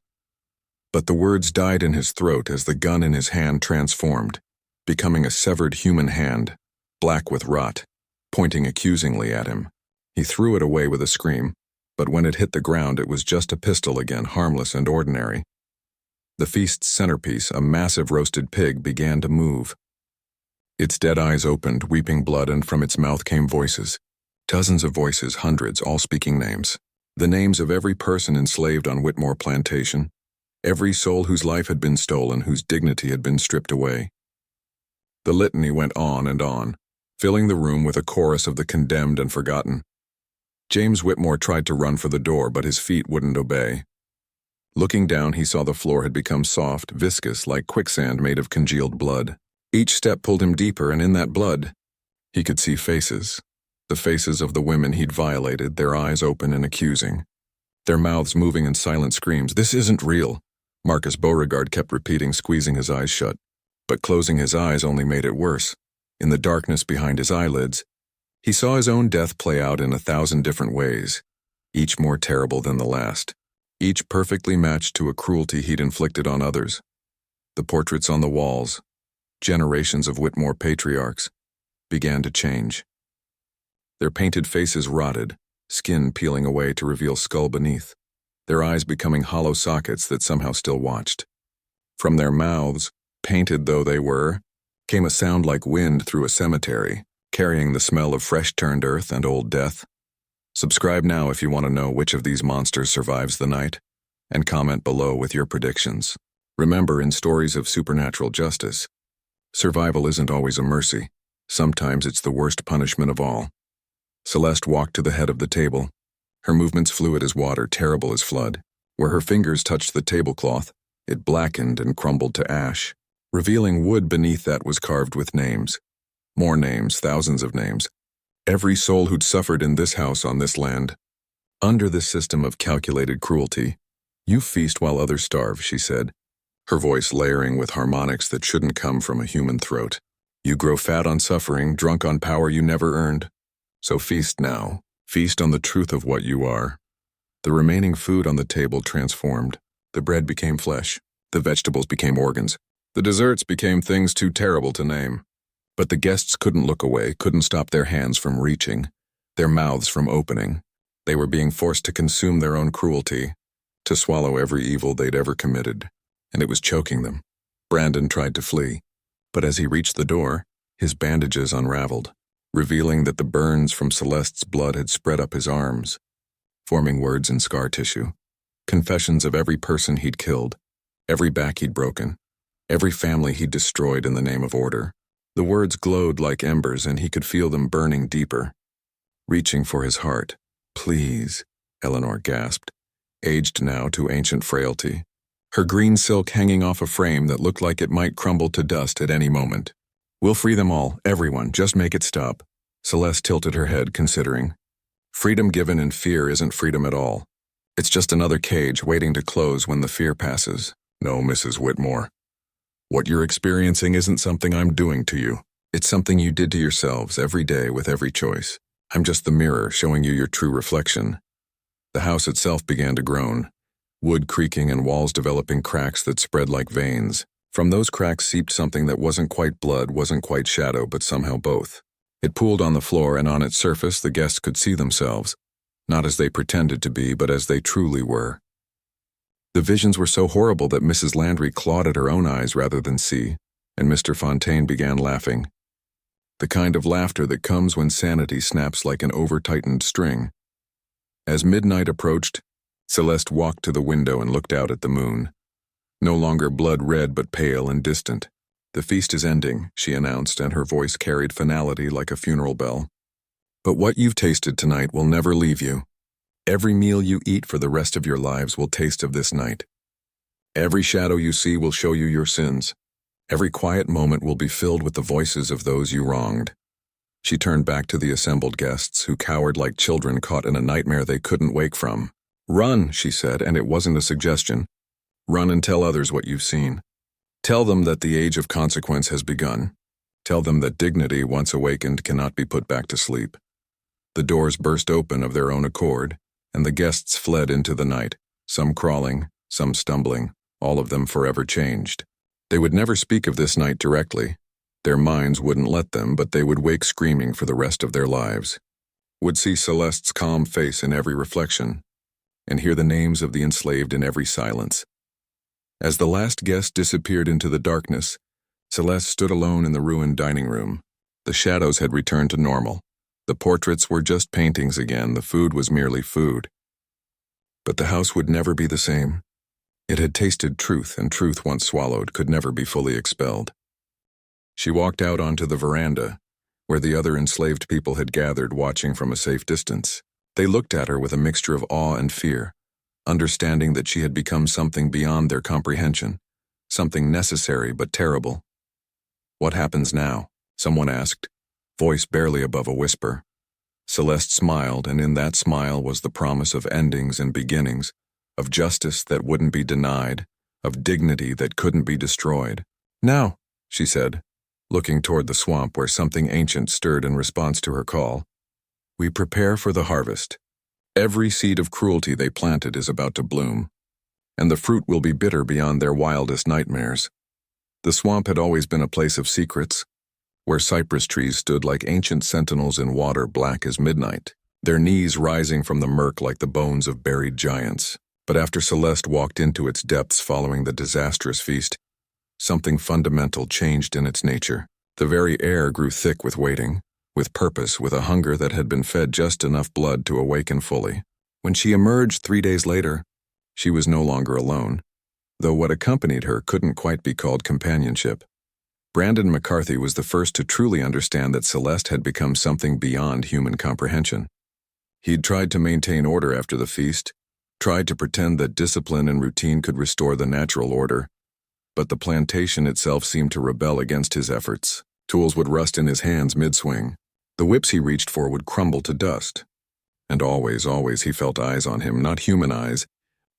But the words died in his throat as the gun in his hand transformed, becoming a severed human hand, black with rot, pointing accusingly at him. He threw it away with a scream, but when it hit the ground it was just a pistol again, harmless and ordinary. The feast's centerpiece, a massive roasted pig, began to move. Its dead eyes opened, weeping blood, and from its mouth came voices. Dozens of voices, hundreds, all speaking names. The names of every person enslaved on Whitmore Plantation, every soul whose life had been stolen, whose dignity had been stripped away. The litany went on and on, filling the room with a chorus of the condemned and forgotten. James Whitmore tried to run for the door, but his feet wouldn't obey. Looking down, he saw the floor had become soft, viscous, like quicksand made of congealed blood. Each step pulled him deeper, and in that blood, he could see faces. The faces of the women he'd violated, their eyes open and accusing, their mouths moving in silent screams. "This isn't real," Marcus Beauregard kept repeating, squeezing his eyes shut. But closing his eyes only made it worse. In the darkness behind his eyelids, he saw his own death play out in 1,000 different ways, each more terrible than the last, each perfectly matched to a cruelty he'd inflicted on others. The portraits on the walls, generations of Whitmore patriarchs, began to change. Their painted faces rotted, skin peeling away to reveal skull beneath, their eyes becoming hollow sockets that somehow still watched. From their mouths, painted though they were, came a sound like wind through a cemetery, carrying the smell of fresh-turned earth and old death. Subscribe now if you want to know which of these monsters survives the night, and comment below with your predictions. Remember, in stories of supernatural justice, survival isn't always a mercy. Sometimes it's the worst punishment of all. Celeste walked to the head of the table, her movements fluid as water, terrible as flood. Where her fingers touched the tablecloth, it blackened and crumbled to ash, revealing wood beneath that was carved with names. More names, thousands of names. Every soul who'd suffered in this house on this land. Under this system of calculated cruelty, you feast while others starve, she said, her voice layering with harmonics that shouldn't come from a human throat. You grow fat on suffering, drunk on power you never earned. So feast now. Feast on the truth of what you are. The remaining food on the table transformed. The bread became flesh. The vegetables became organs. The desserts became things too terrible to name. But the guests couldn't look away, couldn't stop their hands from reaching, their mouths from opening. They were being forced to consume their own cruelty, to swallow every evil they'd ever committed, and it was choking them, Brandon tried to flee, but as he reached the door, his bandages unraveled, revealing that the burns from Celeste's blood had spread up his arms, forming words in scar tissue. Confessions of every person he'd killed, every back he'd broken, every family he'd destroyed in the name of order. The words glowed like embers, and he could feel them burning deeper, reaching for his heart. "Please," Eleanor gasped, aged now to ancient frailty, her green silk hanging off a frame that looked like it might crumble to dust at any moment. "We'll free them all, everyone, just make it stop." Celeste tilted her head, considering. Freedom given in fear isn't freedom at all. It's just another cage waiting to close when the fear passes. "No, Mrs. Whitmore. What you're experiencing isn't something I'm doing to you. It's something you did to yourselves every day with every choice. I'm just the mirror showing you your true reflection." The house itself began to groan, wood creaking and walls developing cracks that spread like veins. From those cracks seeped something that wasn't quite blood, wasn't quite shadow, but somehow both. It pooled on the floor, and on its surface the guests could see themselves, not as they pretended to be, but as they truly were. The visions were so horrible that Mrs. Landry clawed at her own eyes rather than see, and Mr. Fontaine began laughing. The kind of laughter that comes when sanity snaps like an over-tightened string. As midnight approached, Celeste walked to the window and looked out at the moon. No longer blood-red but pale and distant. "The feast is ending," she announced, and her voice carried finality like a funeral bell. "But what you've tasted tonight will never leave you. Every meal you eat for the rest of your lives will taste of this night. Every shadow you see will show you your sins. Every quiet moment will be filled with the voices of those you wronged." She turned back to the assembled guests, who cowered like children caught in a nightmare they couldn't wake from. "Run," she said, and it wasn't a suggestion. "Run and tell others what you've seen. Tell them that the age of consequence has begun. Tell them that dignity, once awakened, cannot be put back to sleep." The doors burst open of their own accord, and the guests fled into the night, some crawling, some stumbling, all of them forever changed. They would never speak of this night directly. Their minds wouldn't let them, but they would wake screaming for the rest of their lives. Would see Celeste's calm face in every reflection, and hear the names of the enslaved in every silence. As the last guest disappeared into the darkness, Celeste stood alone in the ruined dining room. The shadows had returned to normal. The portraits were just paintings again, the food was merely food. But the house would never be the same. It had tasted truth, and truth once swallowed could never be fully expelled. She walked out onto the veranda, where the other enslaved people had gathered, watching from a safe distance. They looked at her with a mixture of awe and fear, understanding that she had become something beyond their comprehension, something necessary but terrible. "What happens now?" someone asked, voice barely above a whisper. Celeste smiled, and in that smile was the promise of endings and beginnings, of justice that wouldn't be denied, of dignity that couldn't be destroyed. "Now," she said, looking toward the swamp where something ancient stirred in response to her call, "we prepare for the harvest. Every seed of cruelty they planted is about to bloom, and the fruit will be bitter beyond their wildest nightmares." The swamp had always been a place of secrets, where cypress trees stood like ancient sentinels in water black as midnight, their knees rising from the murk like the bones of buried giants. But after Celeste walked into its depths following the disastrous feast, something fundamental changed in its nature. The very air grew thick with waiting, with purpose, with a hunger that had been fed just enough blood to awaken fully. When she emerged 3 days later, she was no longer alone, though what accompanied her couldn't quite be called companionship. Brandon McCarthy was the first to truly understand that Celeste had become something beyond human comprehension. He'd tried to maintain order after the feast, tried to pretend that discipline and routine could restore the natural order, but the plantation itself seemed to rebel against his efforts. Tools would rust in his hands mid-swing. The whips he reached for would crumble to dust. And always he felt eyes on him, not human eyes,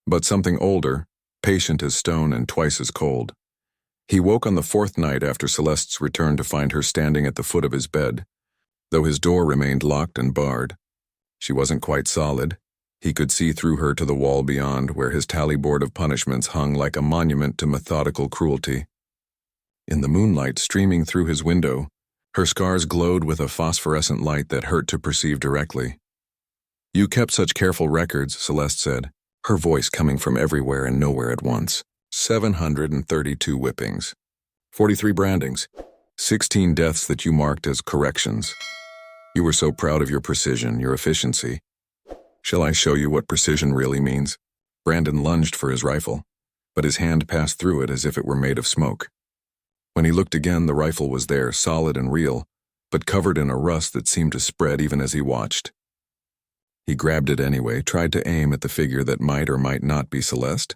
but something older, patient as stone and twice as cold. He woke on the 4th night after Celeste's return to find her standing at the foot of his bed, though his door remained locked and barred. She wasn't quite solid. He could see through her to the wall beyond, where his tally board of punishments hung like a monument to methodical cruelty. In the moonlight streaming through his window, her scars glowed with a phosphorescent light that hurt to perceive directly. "You kept such careful records," Celeste said, her voice coming from everywhere and nowhere at once. 732 whippings. 43 brandings. 16 deaths that you marked as corrections. You were so proud of your precision, your efficiency. Shall I show you what precision really means? Brandon lunged for his rifle, but his hand passed through it as if it were made of smoke. When he looked again, the rifle was there, solid and real, but covered in a rust that seemed to spread even as he watched. He grabbed it anyway, tried to aim at the figure that might or might not be Celeste.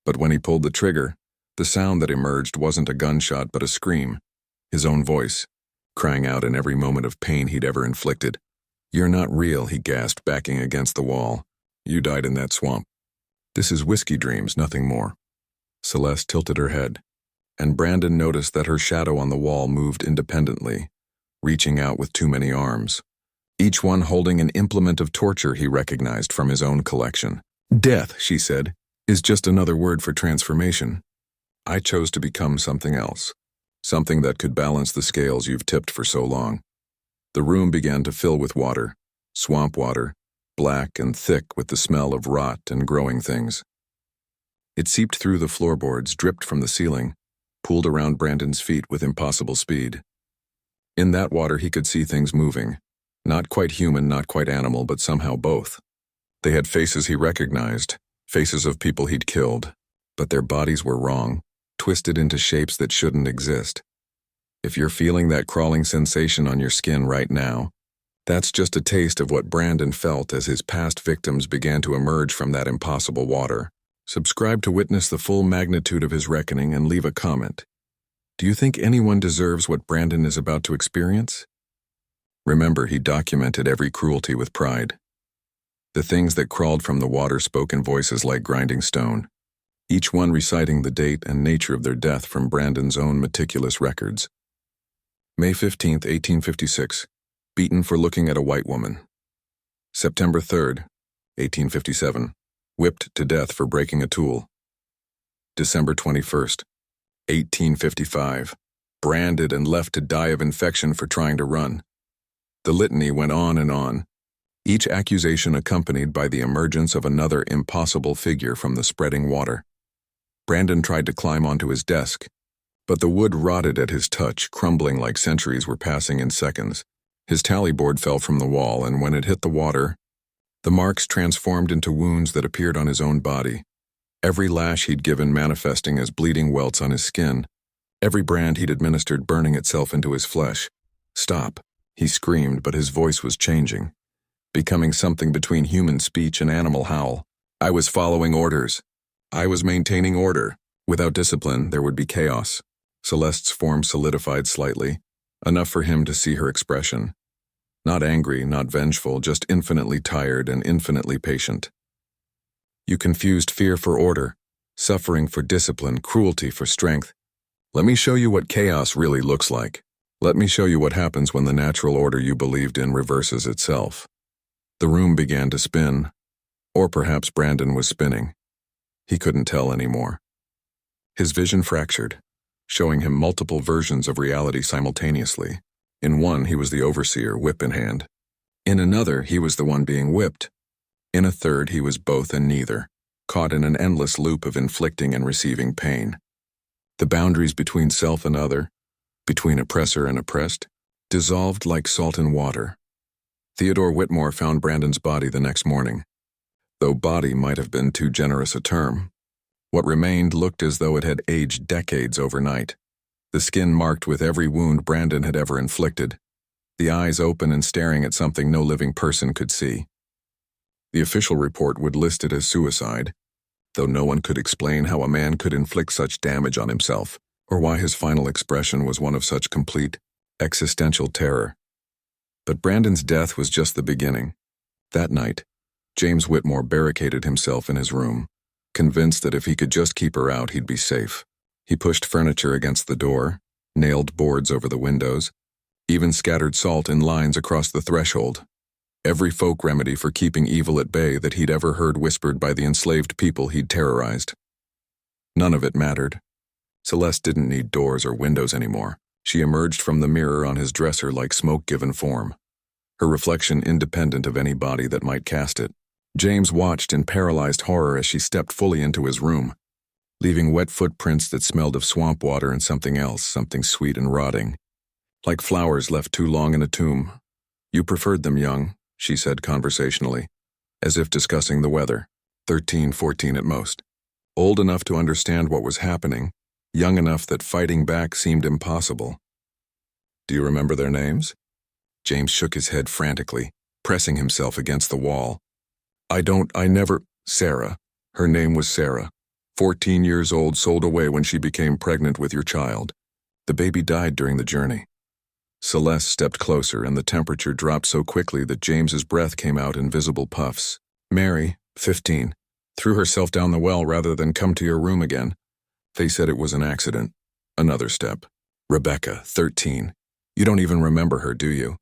But when he pulled the trigger, the sound that emerged wasn't a gunshot but a scream, his own voice, crying out in every moment of pain he'd ever inflicted. "You're not real," he gasped, backing against the wall. "You died in that swamp. This is whiskey dreams, nothing more." Celeste tilted her head, and Brandon noticed that her shadow on the wall moved independently, reaching out with too many arms, each one holding an implement of torture he recognized from his own collection. "Death," she said, "is just another word for transformation. I chose to become something else, something that could balance the scales you've tipped for so long." The room began to fill with water, swamp water, black and thick with the smell of rot and growing things. It seeped through the floorboards, dripped from the ceiling, pooled around Brandon's feet with impossible speed. In that water he could see things moving, not quite human, not quite animal, but somehow both. They had faces he recognized, faces of people he'd killed, but their bodies were wrong, twisted into shapes that shouldn't exist. If you're feeling that crawling sensation on your skin right now, that's just a taste of what Brandon felt as his past victims began to emerge from that impossible water. Subscribe to witness the full magnitude of his reckoning and leave a comment. Do you think anyone deserves what Brandon is about to experience? Remember, he documented every cruelty with pride. The things that crawled from the water spoke in voices like grinding stone, each one reciting the date and nature of their death from Brandon's own meticulous records. May 15, 1856, beaten for looking at a white woman. September 3, 1857, whipped to death for breaking a tool. December 21, 1855, branded and left to die of infection for trying to run. The litany went on and on, each accusation accompanied by the emergence of another impossible figure from the spreading water. Brandon tried to climb onto his desk, but the wood rotted at his touch, crumbling like centuries were passing in seconds. His tally board fell from the wall, and when it hit the water, the marks transformed into wounds that appeared on his own body, every lash he'd given manifesting as bleeding welts on his skin, every brand he'd administered burning itself into his flesh. "Stop," he screamed, but his voice was changing, becoming something between human speech and animal howl. "I was following orders. I was maintaining order. Without discipline, there would be chaos." Celeste's form solidified slightly, enough for him to see her expression. Not angry, not vengeful, just infinitely tired and infinitely patient. "You confused fear for order, suffering for discipline, cruelty for strength. Let me show you what chaos really looks like. Let me show you what happens when the natural order you believed in reverses itself." The room began to spin, or perhaps Brandon was spinning. He couldn't tell anymore. His vision fractured, showing him multiple versions of reality simultaneously. In one, he was the overseer, whip in hand. In another, he was the one being whipped. In a third, he was both and neither, caught in an endless loop of inflicting and receiving pain. The boundaries between self and other, between oppressor and oppressed, dissolved like salt in water. Theodore Whitmore found Brandon's body the next morning. Though body might have been too generous a term, what remained looked as though it had aged decades overnight. The skin marked with every wound Brandon had ever inflicted, the eyes open and staring at something no living person could see. The official report would list it as suicide, though no one could explain how a man could inflict such damage on himself, or why his final expression was one of such complete, existential terror. But Brandon's death was just the beginning. That night, James Whitmore barricaded himself in his room, convinced that if he could just keep her out, he'd be safe. He pushed furniture against the door, nailed boards over the windows, even scattered salt in lines across the threshold. Every folk remedy for keeping evil at bay that he'd ever heard whispered by the enslaved people he'd terrorized. None of it mattered. Celeste didn't need doors or windows anymore. She emerged from the mirror on his dresser like smoke-given form, her reflection independent of any body that might cast it. James watched in paralyzed horror as she stepped fully into his room. leaving wet footprints that smelled of swamp water and something else, something sweet and rotting. Like flowers left too long in a tomb. You preferred them young, she said conversationally, as if discussing the weather. 13, 14 at most. Old enough to understand what was happening, young enough that fighting back seemed impossible. Do you remember their names? James shook his head frantically, pressing himself against the wall. I never. Sarah. Her name was Sarah. 14 years old, sold away when she became pregnant with your child. The baby died during the journey. Celeste stepped closer, and the temperature dropped so quickly that James's breath came out in visible puffs. Mary, 15, threw herself down the well rather than come to your room again. They said it was an accident. Another step. Rebecca, 13. You don't even remember her, do you?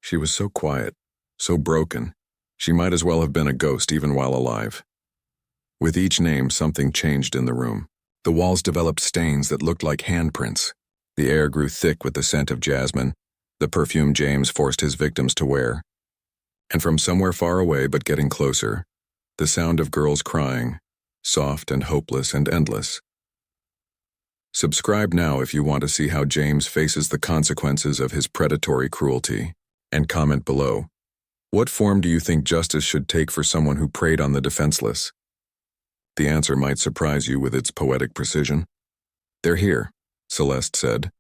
She was so quiet, so broken. She might as well have been a ghost even while alive. With each name, something changed in the room. The walls developed stains that looked like handprints. The air grew thick with the scent of jasmine, the perfume James forced his victims to wear. And from somewhere far away but getting closer, the sound of girls crying, soft and hopeless and endless. Subscribe now if you want to see how James faces the consequences of his predatory cruelty, and comment below. What form do you think justice should take for someone who preyed on the defenseless? The answer might surprise you with its poetic precision. They're here, Celeste said,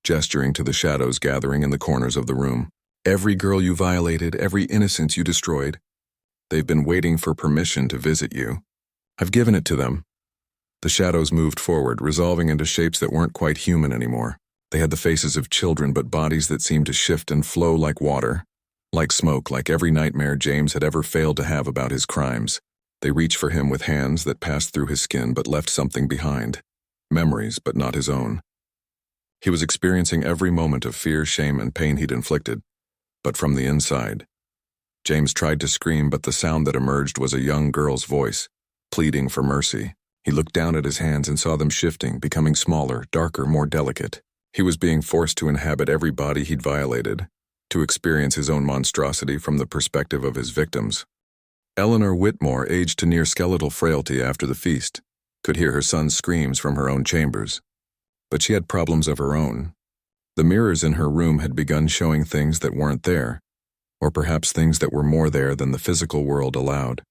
gesturing to the shadows gathering in the corners of the room. Every girl you violated, every innocence you destroyed. They've been waiting for permission to visit you. I've given it to them. The shadows moved forward, resolving into shapes that weren't quite human anymore. They had the faces of children, but bodies that seemed to shift and flow like water, like smoke, like every nightmare James had ever failed to have about his crimes. They reached for him with hands that passed through his skin but left something behind. Memories, but not his own. He was experiencing every moment of fear, shame, and pain he'd inflicted, but from the inside. James tried to scream, but the sound that emerged was a young girl's voice, pleading for mercy. He looked down at his hands and saw them shifting, becoming smaller, darker, more delicate. He was being forced to inhabit every body he'd violated, to experience his own monstrosity from the perspective of his victims. Eleanor Whitmore, aged to near skeletal frailty after the feast, could hear her son's screams from her own chambers. But she had problems of her own. The mirrors in her room had begun showing things that weren't there, or perhaps things that were more there than the physical world allowed.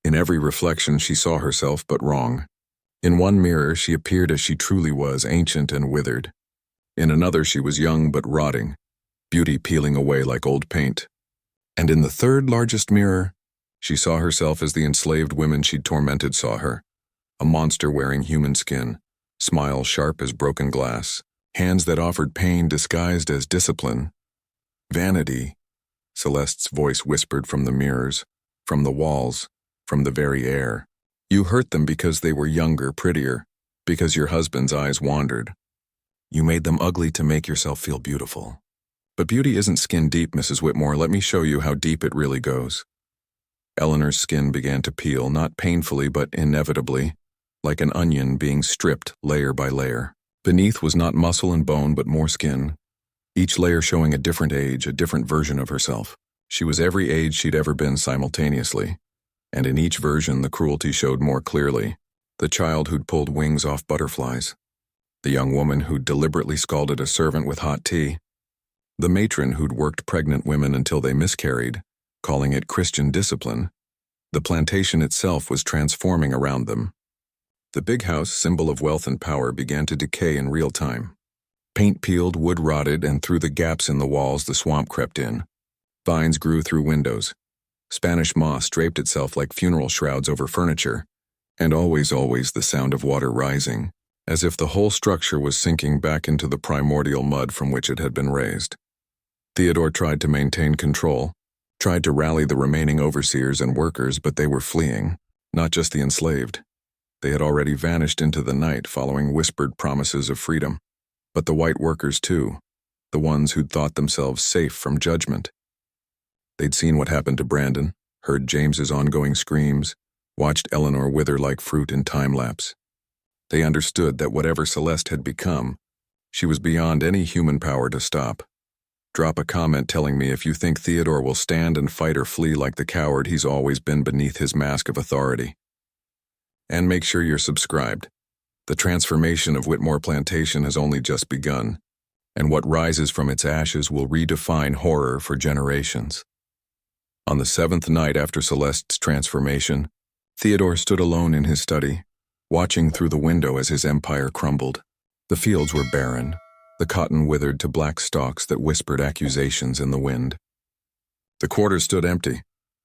In every reflection she saw herself, but wrong. In one mirror she appeared as she truly was, ancient and withered. In another she was young but rotting, beauty peeling away like old paint. And in the third largest mirror, she saw herself as the enslaved women she'd tormented saw her, a monster wearing human skin, smile sharp as broken glass, hands that offered pain disguised as discipline. Vanity, Celeste's voice whispered from the mirrors, from the walls, from the very air. You hurt them because they were younger, prettier, because your husband's eyes wandered. You made them ugly to make yourself feel beautiful. But beauty isn't skin deep, Mrs. Whitmore. Let me show you how deep it really goes. Eleanor's skin began to peel, not painfully but inevitably, like an onion being stripped layer by layer. Beneath was not muscle and bone but more skin, each layer showing a different age, a different version of herself. She was every age she'd ever been simultaneously, and in each version the cruelty showed more clearly. The child who'd pulled wings off butterflies, the young woman who'd deliberately scalded a servant with hot tea, the matron who'd worked pregnant women until they miscarried, calling it Christian discipline. The plantation itself was transforming around them. The big house, symbol of wealth and power, began to decay in real time. Paint peeled, wood rotted, and through the gaps in the walls the swamp crept in. Vines grew through windows. Spanish moss draped itself like funeral shrouds over furniture, and always the sound of water rising, as if the whole structure was sinking back into the primordial mud from which it had been raised. Theodore tried to maintain control, tried to rally the remaining overseers and workers, but they were fleeing, not just the enslaved. They had already vanished into the night following whispered promises of freedom. But the white workers too, the ones who'd thought themselves safe from judgment. They'd seen what happened to Brandon, heard James's ongoing screams, watched Eleanor wither like fruit in time-lapse. They understood that whatever Celeste had become, she was beyond any human power to stop. Drop a comment telling me if you think Theodore will stand and fight or flee like the coward he's always been beneath his mask of authority. And make sure you're subscribed. The transformation of Whitmore Plantation has only just begun, and what rises from its ashes will redefine horror for generations. On the 7th night after Celeste's transformation, Theodore stood alone in his study, watching through the window as his empire crumbled. The fields were barren, the cotton withered to black stalks that whispered accusations in the wind. The quarters stood empty,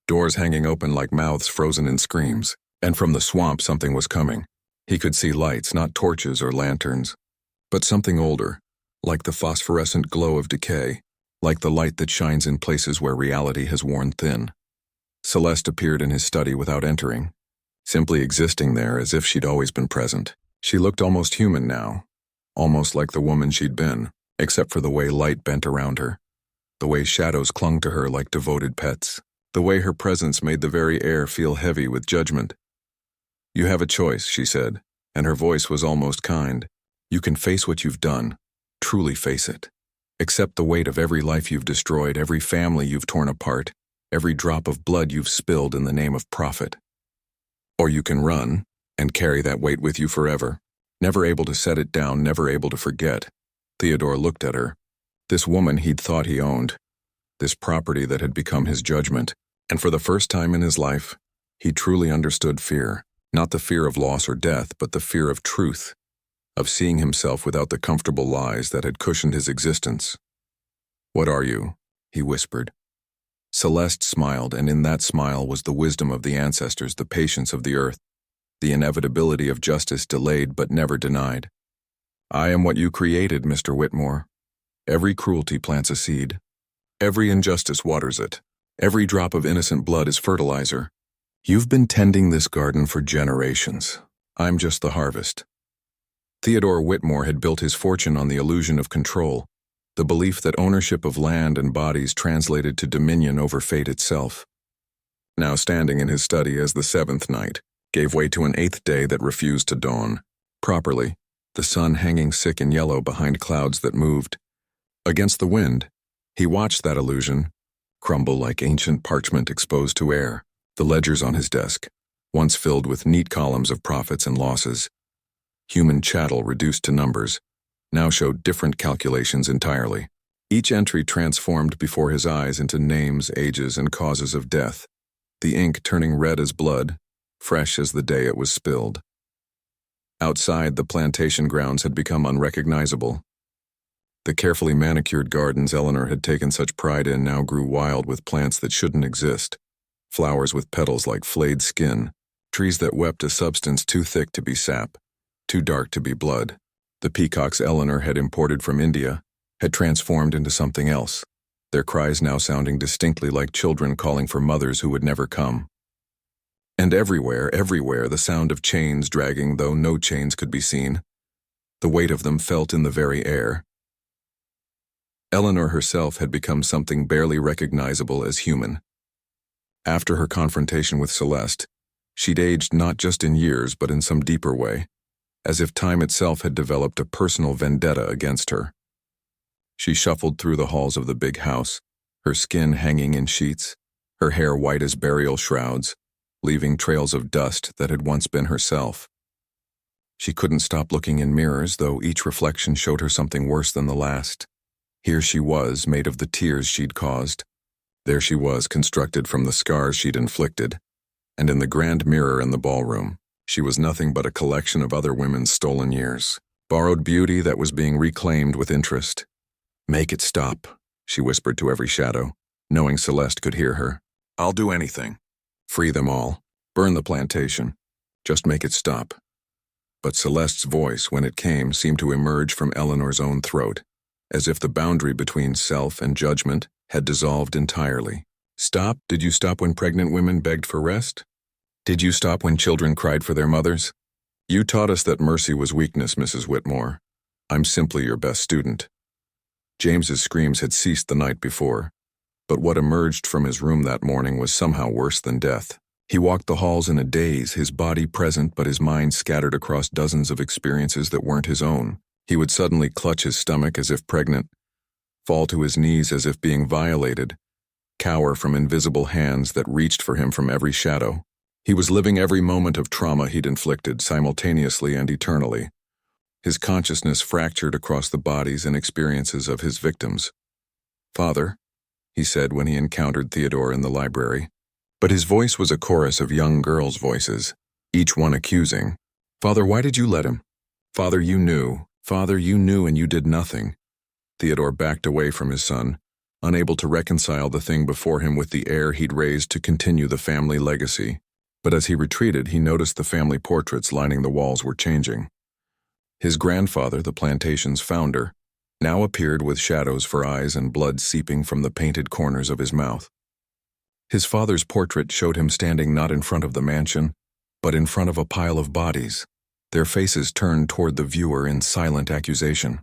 doors hanging open like mouths frozen in screams, and from the swamp something was coming. He could see lights, not torches or lanterns, but something older, like the phosphorescent glow of decay, like the light that shines in places where reality has worn thin. Celeste appeared in his study without entering, simply existing there as if she'd always been present. She looked almost human now, almost like the woman she'd been, except for the way light bent around her, the way shadows clung to her like devoted pets, the way her presence made the very air feel heavy with judgment. "You have a choice," she said, and her voice was almost kind. "You can face what you've done, truly face it. Accept the weight of every life you've destroyed, every family you've torn apart, every drop of blood you've spilled in the name of profit. Or you can run and carry that weight with you forever, never able to set it down, never able to forget." Theodore looked at her, this woman he'd thought he owned, this property that had become his judgment, and for the first time in his life, he truly understood fear. Not the fear of loss or death, but the fear of truth, of seeing himself without the comfortable lies that had cushioned his existence. "What are you?" he whispered. Celeste smiled, and in that smile was the wisdom of the ancestors, the patience of the earth, the inevitability of justice delayed but never denied. "I am what you created, Mr. Whitmore. Every cruelty plants a seed. Every injustice waters it. Every drop of innocent blood is fertilizer. You've been tending this garden for generations. I'm just the harvest." Theodore Whitmore had built his fortune on the illusion of control, the belief that ownership of land and bodies translated to dominion over fate itself. Now standing in his study as the 7th night gave way to an 8th day that refused to dawn properly, the sun hanging sick and yellow behind clouds that moved. Against the wind, he watched that illusion crumble like ancient parchment exposed to air. The ledgers on his desk, once filled with neat columns of profits and losses, human chattel reduced to numbers, now showed different calculations entirely. Each entry transformed before his eyes into names, ages, and causes of death, the ink turning red as blood, fresh as the day it was spilled. Outside, the plantation grounds had become unrecognizable. The carefully manicured gardens Eleanor had taken such pride in now grew wild with plants that shouldn't exist. Flowers with petals like flayed skin, trees that wept a substance too thick to be sap, too dark to be blood. The peacocks Eleanor had imported from India had transformed into something else, their cries now sounding distinctly like children calling for mothers who would never come. And everywhere, the sound of chains dragging, though no chains could be seen, the weight of them felt in the very air. Eleanor herself had become something barely recognizable as human. After her confrontation with Celeste, she'd aged not just in years but in some deeper way, as if time itself had developed a personal vendetta against her. She shuffled through the halls of the big house, her skin hanging in sheets, her hair white as burial shrouds, leaving trails of dust that had once been herself. She couldn't stop looking in mirrors, though each reflection showed her something worse than the last. Here she was, made of the tears she'd caused. There she was, constructed from the scars she'd inflicted, and in the grand mirror in the ballroom, she was nothing but a collection of other women's stolen years, borrowed beauty that was being reclaimed with interest. "Make it stop," she whispered to every shadow, knowing Celeste could hear her. "I'll do anything. Free them all. Burn the plantation. Just make it stop." But Celeste's voice, when it came, seemed to emerge from Eleanor's own throat, as if the boundary between self and judgment had dissolved entirely. "Stop? Did you stop when pregnant women begged for rest? Did you stop when children cried for their mothers? You taught us that mercy was weakness, Mrs. Whitmore. I'm simply your best student." James's screams had ceased the night before, but what emerged from his room that morning was somehow worse than death. He walked the halls in a daze, his body present but his mind scattered across dozens of experiences that weren't his own. He would suddenly clutch his stomach as if pregnant, fall to his knees as if being violated, cower from invisible hands that reached for him from every shadow. He was living every moment of trauma he'd inflicted simultaneously and eternally, his consciousness fractured across the bodies and experiences of his victims. "Father," he said when he encountered Theodore in the library. But his voice was a chorus of young girls' voices, each one accusing. "Father, why did you let him? Father, you knew. Father, you knew and you did nothing." Theodore backed away from his son, unable to reconcile the thing before him with the heir he'd raised to continue the family legacy. But as he retreated, he noticed the family portraits lining the walls were changing. His grandfather, the plantation's founder, now appeared with shadows for eyes and blood seeping from the painted corners of his mouth. His father's portrait showed him standing not in front of the mansion, but in front of a pile of bodies, their faces turned toward the viewer in silent accusation.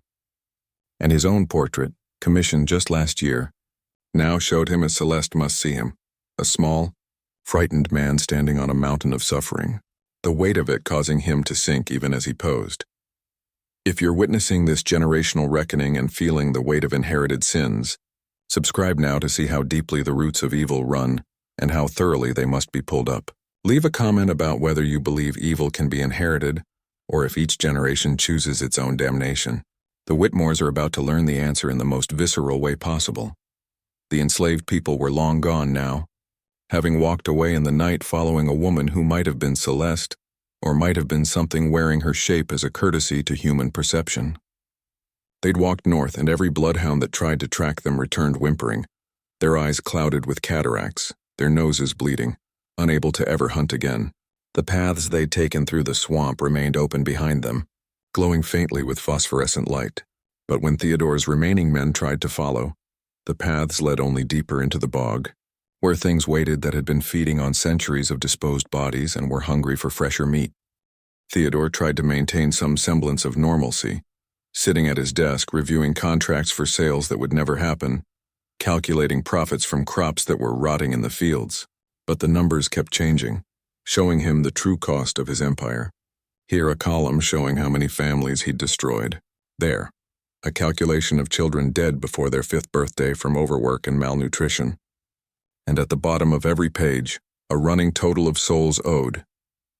And his own portrait, commissioned just last year, now showed him as Celeste must see him, a small, frightened man standing on a mountain of suffering, the weight of it causing him to sink even as he posed. If you're witnessing this generational reckoning and feeling the weight of inherited sins, subscribe now to see how deeply the roots of evil run and how thoroughly they must be pulled up. Leave a comment about whether you believe evil can be inherited or if each generation chooses its own damnation. The Whitmores are about to learn the answer in the most visceral way possible. The enslaved people were long gone now, having walked away in the night following a woman who might have been Celeste or might have been something wearing her shape as a courtesy to human perception. They'd walked north, and every bloodhound that tried to track them returned whimpering, their eyes clouded with cataracts, their noses bleeding, unable to ever hunt again. The paths they'd taken through the swamp remained open behind them, glowing faintly with phosphorescent light. But when Theodore's remaining men tried to follow, the paths led only deeper into the bog, where things waited that had been feeding on centuries of disposed bodies and were hungry for fresher meat. Theodore tried to maintain some semblance of normalcy, sitting at his desk reviewing contracts for sales that would never happen, calculating profits from crops that were rotting in the fields. But the numbers kept changing, showing him the true cost of his empire. Here a column showing how many families he'd destroyed. There, a calculation of children dead before their 5th birthday from overwork and malnutrition. And at the bottom of every page, a running total of souls owed,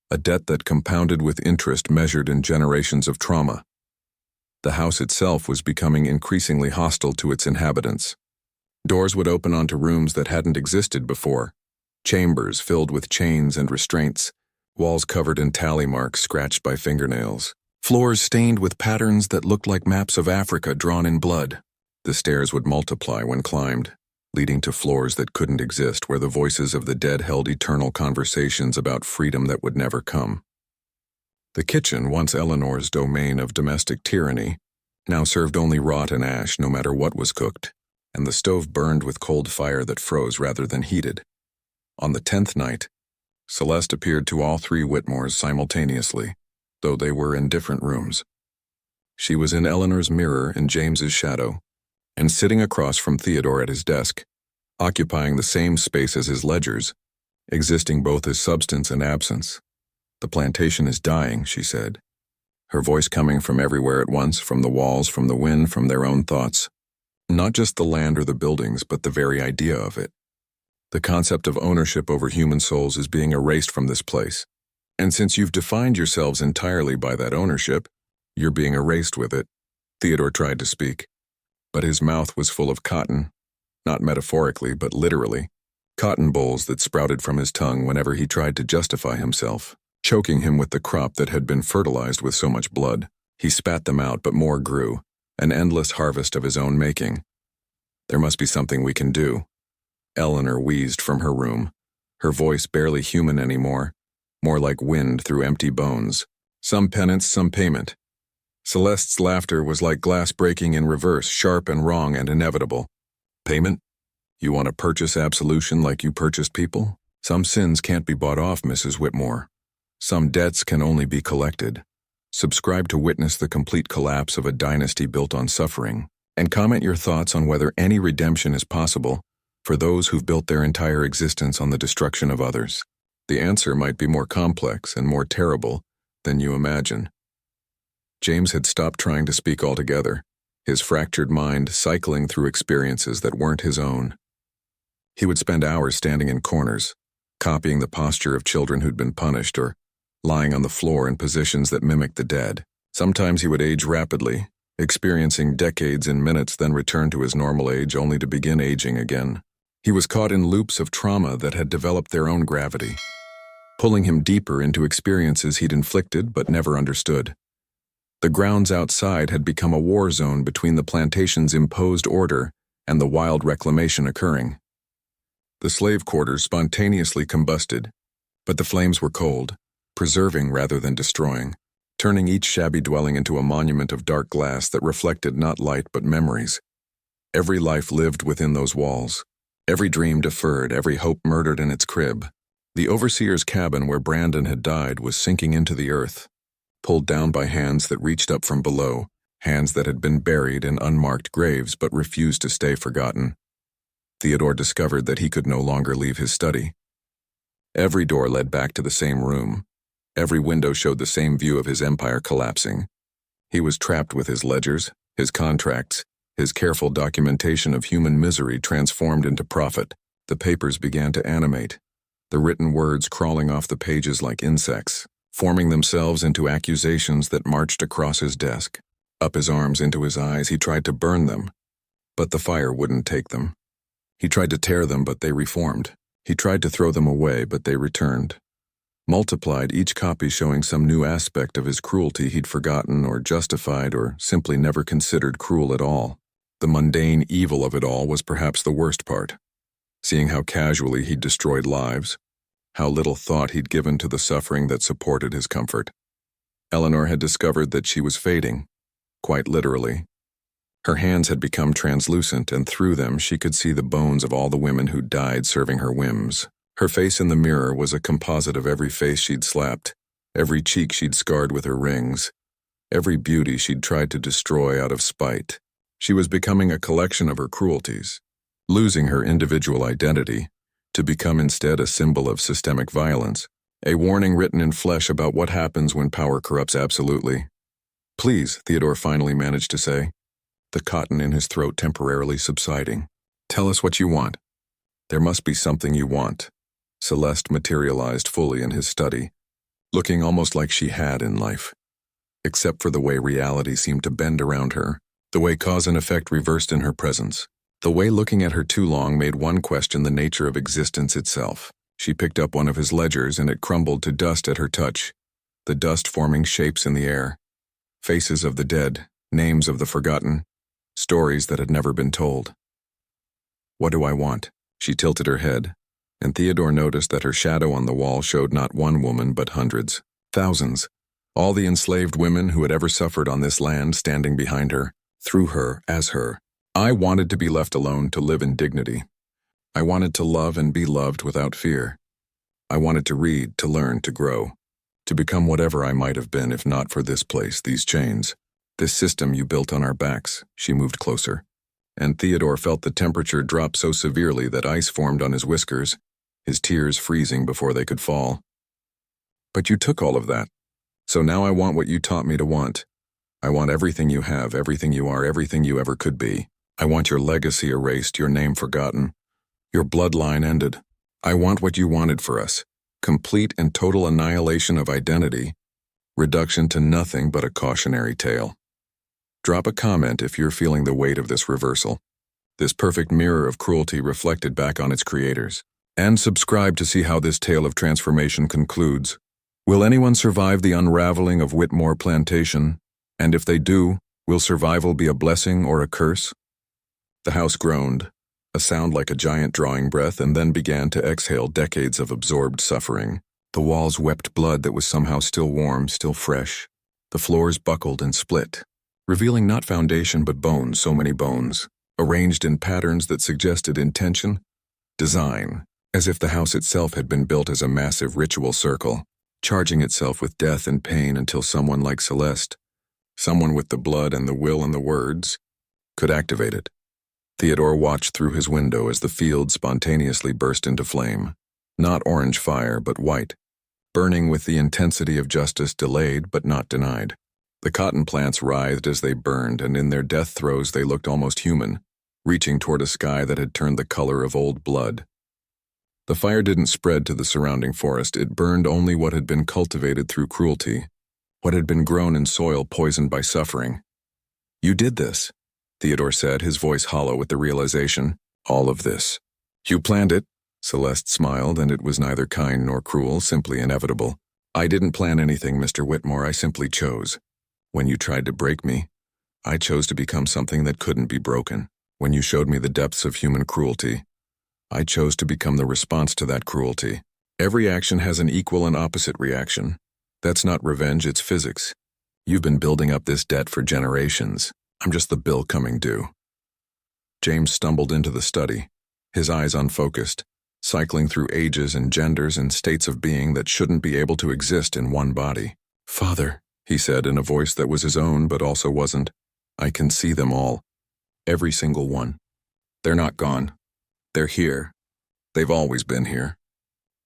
a debt that compounded with interest measured in generations of trauma. The house itself was becoming increasingly hostile to its inhabitants. Doors would open onto rooms that hadn't existed before, chambers filled with chains and restraints, walls covered in tally marks scratched by fingernails, floors stained with patterns that looked like maps of Africa drawn in blood. The stairs would multiply when climbed, leading to floors that couldn't exist, where the voices of the dead held eternal conversations about freedom that would never come. The kitchen, once Eleanor's domain of domestic tyranny, now served only rot and ash no matter what was cooked, and the stove burned with cold fire that froze rather than heated. On the 10th night, Celeste appeared to all 3 Whitmores simultaneously, though they were in different rooms. She was in Eleanor's mirror in James's shadow, and sitting across from Theodore at his desk, occupying the same space as his ledgers, existing both as substance and absence. "The plantation is dying," she said, her voice coming from everywhere at once, from the walls, from the wind, from their own thoughts. Not just the land or the buildings, but the very idea of it. The concept of ownership over human souls is being erased from this place. And since you've defined yourselves entirely by that ownership, you're being erased with it. Theodore tried to speak, but his mouth was full of cotton, not metaphorically, but literally, cotton bolls that sprouted from his tongue whenever he tried to justify himself, choking him with the crop that had been fertilized with so much blood. He spat them out, but more grew, an endless harvest of his own making. "There must be something we can do." Eleanor wheezed from her room, her voice barely human anymore, more like wind through empty bones. "Some penance, some payment." Celeste's laughter was like glass breaking in reverse, sharp and wrong and inevitable. "Payment? You want to purchase absolution like you purchased people? Some sins can't be bought off, Mrs. Whitmore. Some debts can only be collected. Subscribe to witness the complete collapse of a dynasty built on suffering, and comment your thoughts on whether any redemption is possible for those who've built their entire existence on the destruction of others. The answer might be more complex and more terrible than you imagine. James had stopped trying to speak altogether, his fractured mind cycling through experiences that weren't his own. He would spend hours standing in corners, copying the posture of children who'd been punished or lying on the floor in positions that mimicked the dead. Sometimes he would age rapidly, experiencing decades in minutes, then return to his normal age only to begin aging again. He was caught in loops of trauma that had developed their own gravity, pulling him deeper into experiences he'd inflicted but never understood. The grounds outside had become a war zone between the plantation's imposed order and the wild reclamation occurring. The slave quarters spontaneously combusted, but the flames were cold, preserving rather than destroying, turning each shabby dwelling into a monument of dark glass that reflected not light but memories. Every life lived within those walls, every dream deferred, every hope murdered in its crib. The overseer's cabin where Brandon had died was sinking into the earth, pulled down by hands that reached up from below, hands that had been buried in unmarked graves but refused to stay forgotten. Theodore discovered that he could no longer leave his study. Every door led back to the same room. Every window showed the same view of his empire collapsing. He was trapped with his ledgers, his contracts, his careful documentation of human misery transformed into profit. The papers began to animate, the written words crawling off the pages like insects, forming themselves into accusations that marched across his desk. Up his arms into his eyes, he tried to burn them, but the fire wouldn't take them. He tried to tear them, but they reformed. He tried to throw them away, but they returned. Multiplied, each copy showing some new aspect of his cruelty he'd forgotten or justified or simply never considered cruel at all. The mundane evil of it all was perhaps the worst part. Seeing how casually he'd destroyed lives, how little thought he'd given to the suffering that supported his comfort. Eleanor had discovered that she was fading, quite literally. Her hands had become translucent, and through them she could see the bones of all the women who'd died serving her whims. Her face in the mirror was a composite of every face she'd slapped, every cheek she'd scarred with her rings, every beauty she'd tried to destroy out of spite. She was becoming a collection of her cruelties, losing her individual identity, to become instead a symbol of systemic violence, a warning written in flesh about what happens when power corrupts absolutely. "Please," Theodore finally managed to say, the cotton in his throat temporarily subsiding. "Tell us what you want. There must be something you want." Celeste materialized fully in his study, looking almost like she had in life, except for the way reality seemed to bend around her, the way cause and effect reversed in her presence, the way looking at her too long made one question the nature of existence itself. She picked up one of his ledgers and it crumbled to dust at her touch, the dust forming shapes in the air. Faces of the dead, names of the forgotten, stories that had never been told. "What do I want?" She tilted her head, and Theodore noticed that her shadow on the wall showed not one woman but hundreds, thousands, all the enslaved women who had ever suffered on this land standing behind her, through her, as her. "I wanted to be left alone to live in dignity. I wanted to love and be loved without fear. I wanted to read, to learn, to grow, to become whatever I might have been if not for this place, these chains, this system you built on our backs." She moved closer, and Theodore felt the temperature drop so severely that ice formed on his whiskers, his tears freezing before they could fall. "But you took all of that. So now I want what you taught me to want. I want everything you have, everything you are, everything you ever could be. I want your legacy erased, your name forgotten, your bloodline ended. I want what you wanted for us, complete and total annihilation of identity, reduction to nothing but a cautionary tale." Drop a comment if you're feeling the weight of this reversal, this perfect mirror of cruelty reflected back on its creators. And subscribe to see how this tale of transformation concludes. Will anyone survive the unraveling of Whitmore Plantation? And if they do, will survival be a blessing or a curse? The house groaned, a sound like a giant drawing breath, and then began to exhale decades of absorbed suffering. The walls wept blood that was somehow still warm, still fresh. The floors buckled and split, revealing not foundation but bones, so many bones, arranged in patterns that suggested intention, design, as if the house itself had been built as a massive ritual circle, charging itself with death and pain until someone like Celeste, someone with the blood and the will and the words, could activate it. Theodore watched through his window as the field spontaneously burst into flame, not orange fire but white, burning with the intensity of justice delayed but not denied. The cotton plants writhed as they burned, and in their death throes they looked almost human, reaching toward a sky that had turned the color of old blood. The fire didn't spread to the surrounding forest. It burned only what had been cultivated through cruelty, what had been grown in soil poisoned by suffering. "You did this," Theodore said, his voice hollow with the realization. "All of this. You planned it." Celeste smiled, and it was neither kind nor cruel, simply inevitable. "I didn't plan anything, Mr. Whitmore. I simply chose. When you tried to break me, I chose to become something that couldn't be broken. When you showed me the depths of human cruelty, I chose to become the response to that cruelty. Every action has an equal and opposite reaction. That's not revenge, it's physics. You've been building up this debt for generations. I'm just the bill coming due." James stumbled into the study, his eyes unfocused, cycling through ages and genders and states of being that shouldn't be able to exist in one body. "Father," he said in a voice that was his own but also wasn't, "I can see them all. Every single one. They're not gone. They're here. They've always been here.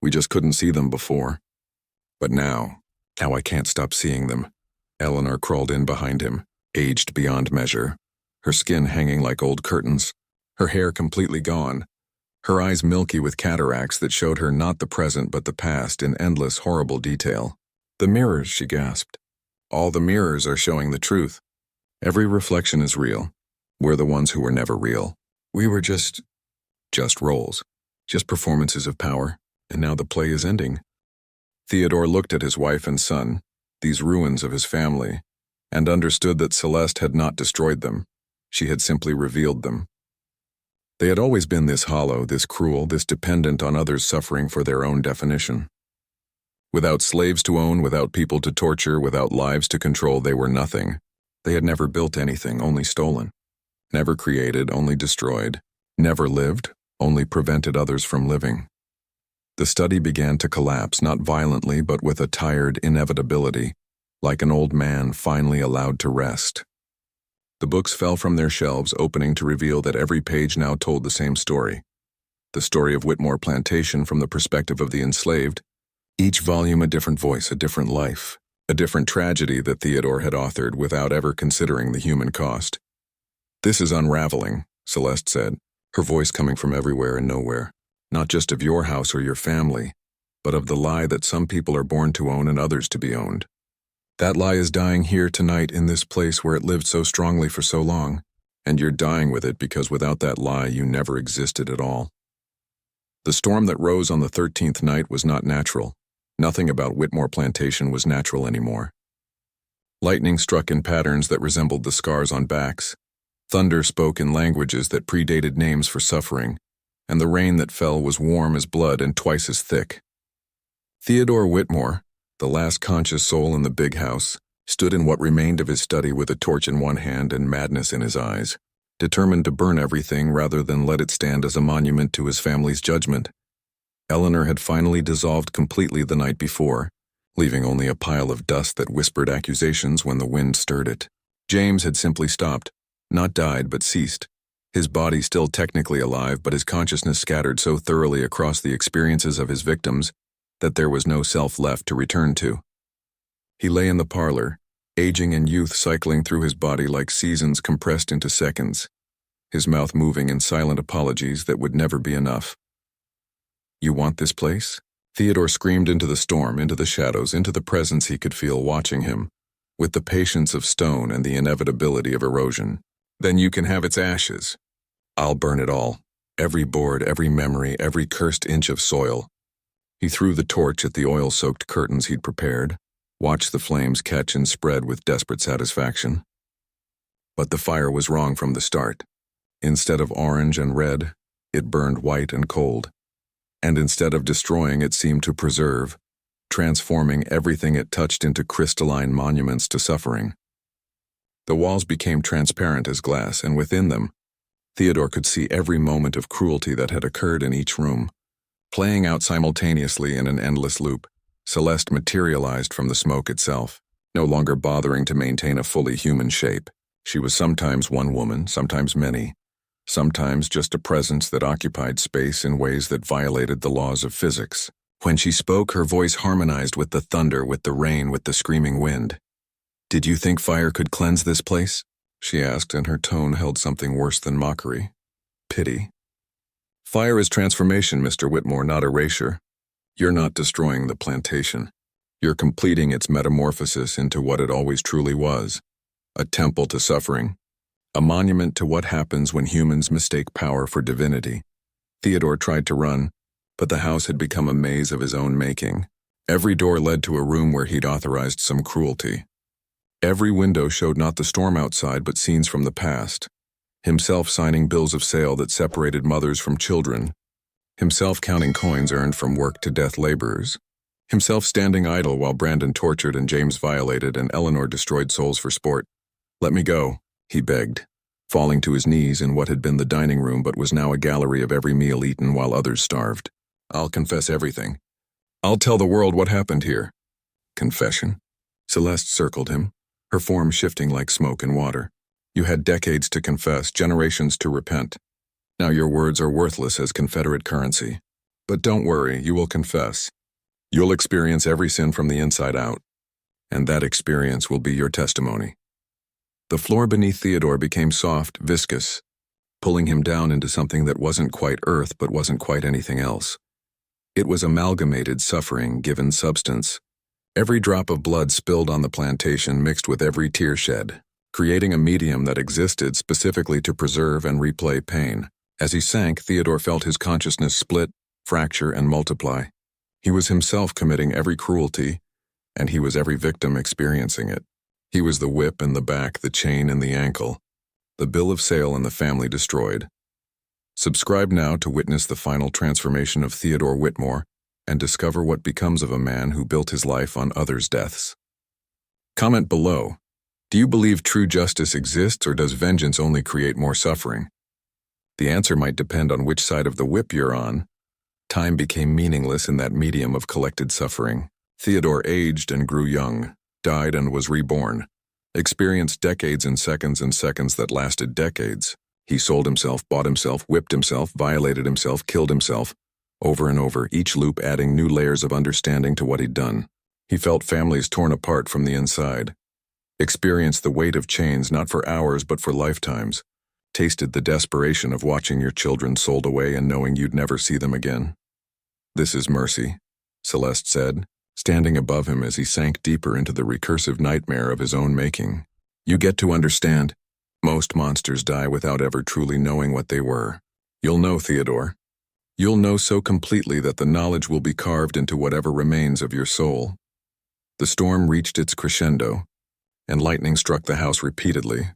We just couldn't see them before. But now I can't stop seeing them." Eleanor crawled in behind him, aged beyond measure, her skin hanging like old curtains, her hair completely gone, her eyes milky with cataracts that showed her not the present but the past in endless horrible detail. "The mirrors," she gasped. "All the mirrors are showing the truth. Every reflection is real. We're the ones who were never real. We were just roles, just performances of power, and now the play is ending." Theodore looked at his wife and son, these ruins of his family, and understood that Celeste had not destroyed them. She had simply revealed them. They had always been this hollow, this cruel, this dependent on others' suffering for their own definition. Without slaves to own, without people to torture, without lives to control, they were nothing. They had never built anything, only stolen. Never created, only destroyed. Never lived, only prevented others from living. The study began to collapse, not violently, but with a tired inevitability, like an old man finally allowed to rest. The books fell from their shelves, opening to reveal that every page now told the same story. The story of Whitmore Plantation from the perspective of the enslaved. Each volume a different voice, a different life, a different tragedy that Theodore had authored without ever considering the human cost. "This is unraveling," Celeste said, her voice coming from everywhere and nowhere. "Not just of your house or your family, but of the lie that some people are born to own and others to be owned. That lie is dying here tonight in this place where it lived so strongly for so long, and you're dying with it because without that lie you never existed at all." The storm that rose on the 13th night was not natural. Nothing about Whitmore Plantation was natural anymore. Lightning struck in patterns that resembled the scars on backs. Thunder spoke in languages that predated names for suffering, and the rain that fell was warm as blood and twice as thick. Theodore Whitmore, the last conscious soul in the big house, stood in what remained of his study with a torch in one hand and madness in his eyes, determined to burn everything rather than let it stand as a monument to his family's judgment. Eleanor had finally dissolved completely the night before, leaving only a pile of dust that whispered accusations when the wind stirred it. James had simply stopped, not died but ceased, his body still technically alive but his consciousness scattered so thoroughly across the experiences of his victims that there was no self left to return to. He lay in the parlor, aging and youth cycling through his body like seasons compressed into seconds, his mouth moving in silent apologies that would never be enough. "You want this place?" Theodore screamed into the storm, into the shadows, into the presence he could feel watching him, with the patience of stone and the inevitability of erosion. "Then you can have its ashes. I'll burn it all. Every board, every memory, every cursed inch of soil." He threw the torch at the oil-soaked curtains he'd prepared, watched the flames catch and spread with desperate satisfaction. But the fire was wrong from the start. Instead of orange and red, it burned white and cold. And instead of destroying, it seemed to preserve, transforming everything it touched into crystalline monuments to suffering. The walls became transparent as glass, and within them, Theodore could see every moment of cruelty that had occurred in each room. Playing out simultaneously in an endless loop, Celeste materialized from the smoke itself, no longer bothering to maintain a fully human shape. She was sometimes one woman, sometimes many, sometimes just a presence that occupied space in ways that violated the laws of physics. When she spoke, her voice harmonized with the thunder, with the rain, with the screaming wind. "Did you think fire could cleanse this place?" she asked, and her tone held something worse than mockery. Pity. Fire is transformation, Mr. Whitmore, not erasure. You're not destroying the plantation. You're completing its metamorphosis into what it always truly was. A temple to suffering. A monument to what happens when humans mistake power for divinity. Theodore tried to run, but the house had become a maze of his own making. Every door led to a room where he'd authorized some cruelty. Every window showed not the storm outside but scenes from the past. Himself signing bills of sale that separated mothers from children. Himself counting coins earned from work to death laborers. Himself standing idle while Brandon tortured and James violated and Eleanor destroyed souls for sport. "Let me go," he begged, falling to his knees in what had been the dining room but was now a gallery of every meal eaten while others starved. "I'll confess everything. I'll tell the world what happened here." Confession? Celeste circled him, her form shifting like smoke and water. "You had decades to confess, generations to repent. Now your words are worthless as Confederate currency. But don't worry, you will confess. You'll experience every sin from the inside out, and that experience will be your testimony." The floor beneath Theodore became soft, viscous, pulling him down into something that wasn't quite earth but wasn't quite anything else. It was amalgamated suffering given substance. Every drop of blood spilled on the plantation mixed with every tear shed, creating a medium that existed specifically to preserve and replay pain. As he sank, Theodore felt his consciousness split, fracture, and multiply. He was himself committing every cruelty, and he was every victim experiencing it. He was the whip in the back, the chain in the ankle, the bill of sale and the family destroyed. Subscribe now to witness the final transformation of Theodore Whitmore and discover what becomes of a man who built his life on others' deaths. Comment below. Do you believe true justice exists, or does vengeance only create more suffering? The answer might depend on which side of the whip you're on. Time became meaningless in that medium of collected suffering. Theodore aged and grew young, died and was reborn, experienced decades and seconds that lasted decades. He sold himself, bought himself, whipped himself, violated himself, killed himself, over and over, each loop adding new layers of understanding to what he'd done. He felt families torn apart from the inside, experienced the weight of chains not for hours but for lifetimes, tasted the desperation of watching your children sold away and knowing you'd never see them again. "This is mercy," Celeste said, standing above him as he sank deeper into the recursive nightmare of his own making. "You get to understand. Most monsters die without ever truly knowing what they were. You'll know, Theodore. You'll know so completely that the knowledge will be carved into whatever remains of your soul." The storm reached its crescendo, and lightning struck the house repeatedly,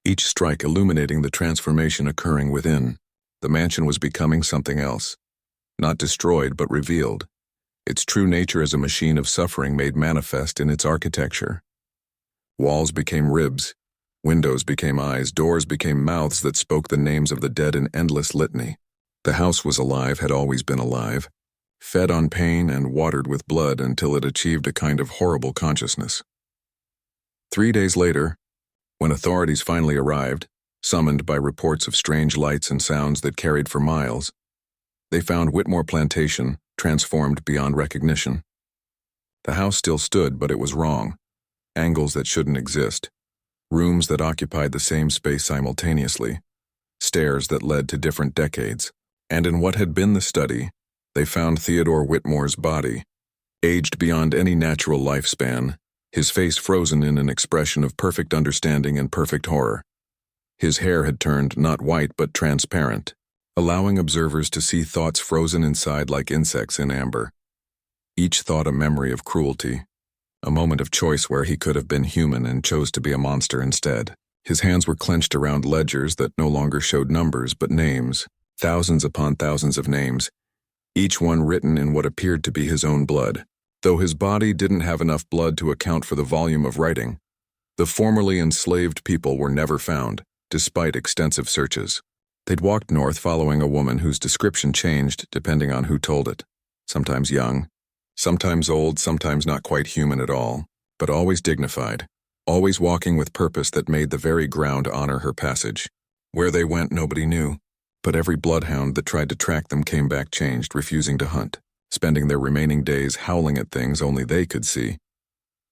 each strike illuminating the transformation occurring within. The mansion was becoming something else, not destroyed but revealed, its true nature as a machine of suffering made manifest in its architecture. Walls became ribs, windows became eyes, doors became mouths that spoke the names of the dead in endless litany. The house was alive, had always been alive, fed on pain and watered with blood until it achieved a kind of horrible consciousness. 3 days later, when authorities finally arrived, summoned by reports of strange lights and sounds that carried for miles, they found Whitmore Plantation transformed beyond recognition. The house still stood, but it was wrong. Angles that shouldn't exist. Rooms that occupied the same space simultaneously. Stairs that led to different decades. And in what had been the study, they found Theodore Whitmore's body, aged beyond any natural lifespan, his face frozen in an expression of perfect understanding and perfect horror. His hair had turned not white but transparent, allowing observers to see thoughts frozen inside like insects in amber. Each thought a memory of cruelty, a moment of choice where he could have been human and chose to be a monster instead. His hands were clenched around ledgers that no longer showed numbers but names, thousands upon thousands of names, each one written in what appeared to be his own blood. Though his body didn't have enough blood to account for the volume of writing, the formerly enslaved people were never found, despite extensive searches. They'd walked north following a woman whose description changed depending on who told it. Sometimes young, sometimes old, sometimes not quite human at all, but always dignified, always walking with purpose that made the very ground honor her passage. Where they went nobody knew, but every bloodhound that tried to track them came back changed, refusing to hunt, spending their remaining days howling at things only they could see.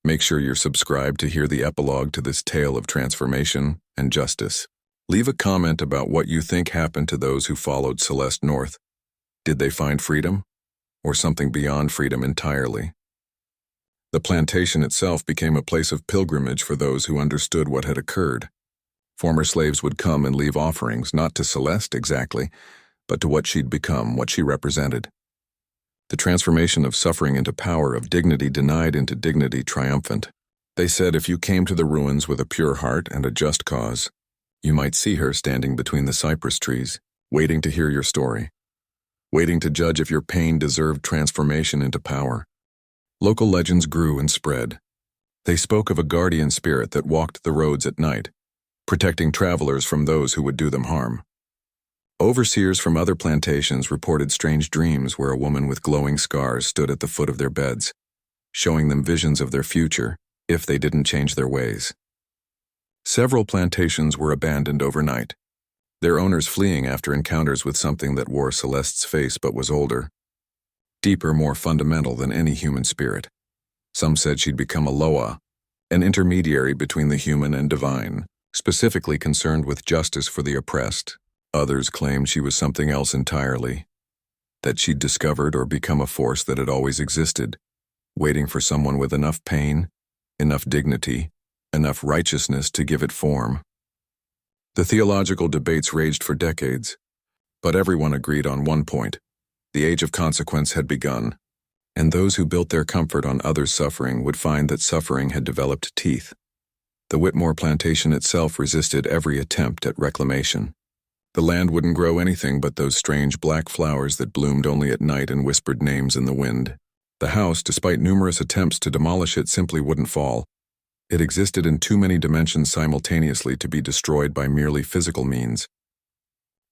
Make sure you're subscribed to hear the epilogue to this tale of transformation and justice. Leave a comment about what you think happened to those who followed Celeste north. Did they find freedom? Or something beyond freedom entirely? The plantation itself became a place of pilgrimage for those who understood what had occurred. Former slaves would come and leave offerings, not to Celeste exactly, but to what she'd become, what she represented. The transformation of suffering into power, of dignity denied into dignity triumphant. They said if you came to the ruins with a pure heart and a just cause, you might see her standing between the cypress trees, waiting to hear your story, waiting to judge if your pain deserved transformation into power. Local legends grew and spread. They spoke of a guardian spirit that walked the roads at night, protecting travelers from those who would do them harm. Overseers from other plantations reported strange dreams where a woman with glowing scars stood at the foot of their beds, showing them visions of their future if they didn't change their ways. Several plantations were abandoned overnight, their owners fleeing after encounters with something that wore Celeste's face but was older, deeper, more fundamental than any human spirit. Some said she'd become a Loa, an intermediary between the human and divine, specifically concerned with justice for the oppressed. Others claimed she was something else entirely, that she'd discovered or become a force that had always existed, waiting for someone with enough pain, enough dignity, enough righteousness to give it form. The theological debates raged for decades, but everyone agreed on one point: the age of consequence had begun, and those who built their comfort on others' suffering would find that suffering had developed teeth. The Whitmore Plantation itself resisted every attempt at reclamation. The land wouldn't grow anything but those strange black flowers that bloomed only at night and whispered names in the wind. The house, despite numerous attempts to demolish it, simply wouldn't fall. It existed in too many dimensions simultaneously to be destroyed by merely physical means.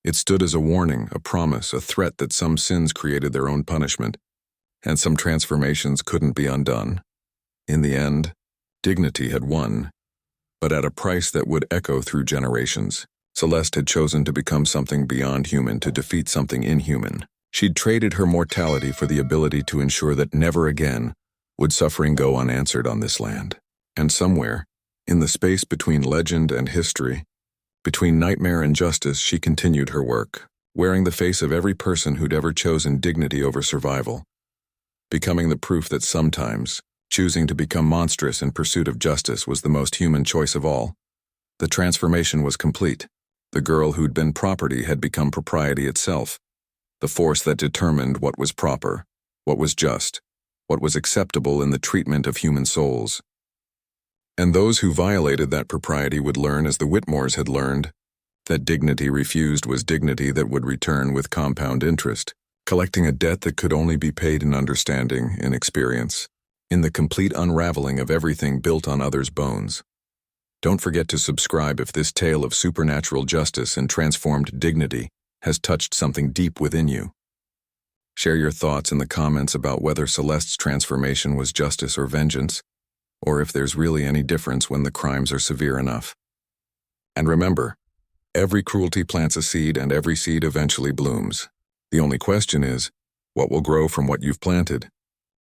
It stood as a warning, a promise, a threat that some sins created their own punishment, and some transformations couldn't be undone. In the end, dignity had won, but at a price that would echo through generations. Celeste had chosen to become something beyond human to defeat something inhuman. She'd traded her mortality for the ability to ensure that never again would suffering go unanswered on this land. And somewhere, in the space between legend and history, between nightmare and justice, she continued her work, wearing the face of every person who'd ever chosen dignity over survival, becoming the proof that sometimes choosing to become monstrous in pursuit of justice was the most human choice of all. The transformation was complete. The girl who'd been property had become propriety itself, the force that determined what was proper, what was just, what was acceptable in the treatment of human souls. And those who violated that propriety would learn, as the Whitmores had learned, that dignity refused was dignity that would return with compound interest, collecting a debt that could only be paid in understanding, in experience, in the complete unraveling of everything built on others' bones. Don't forget to subscribe if this tale of supernatural justice and transformed dignity has touched something deep within you. Share your thoughts in the comments about whether Celeste's transformation was justice or vengeance, or if there's really any difference when the crimes are severe enough. And remember, every cruelty plants a seed and every seed eventually blooms. The only question is, what will grow from what you've planted?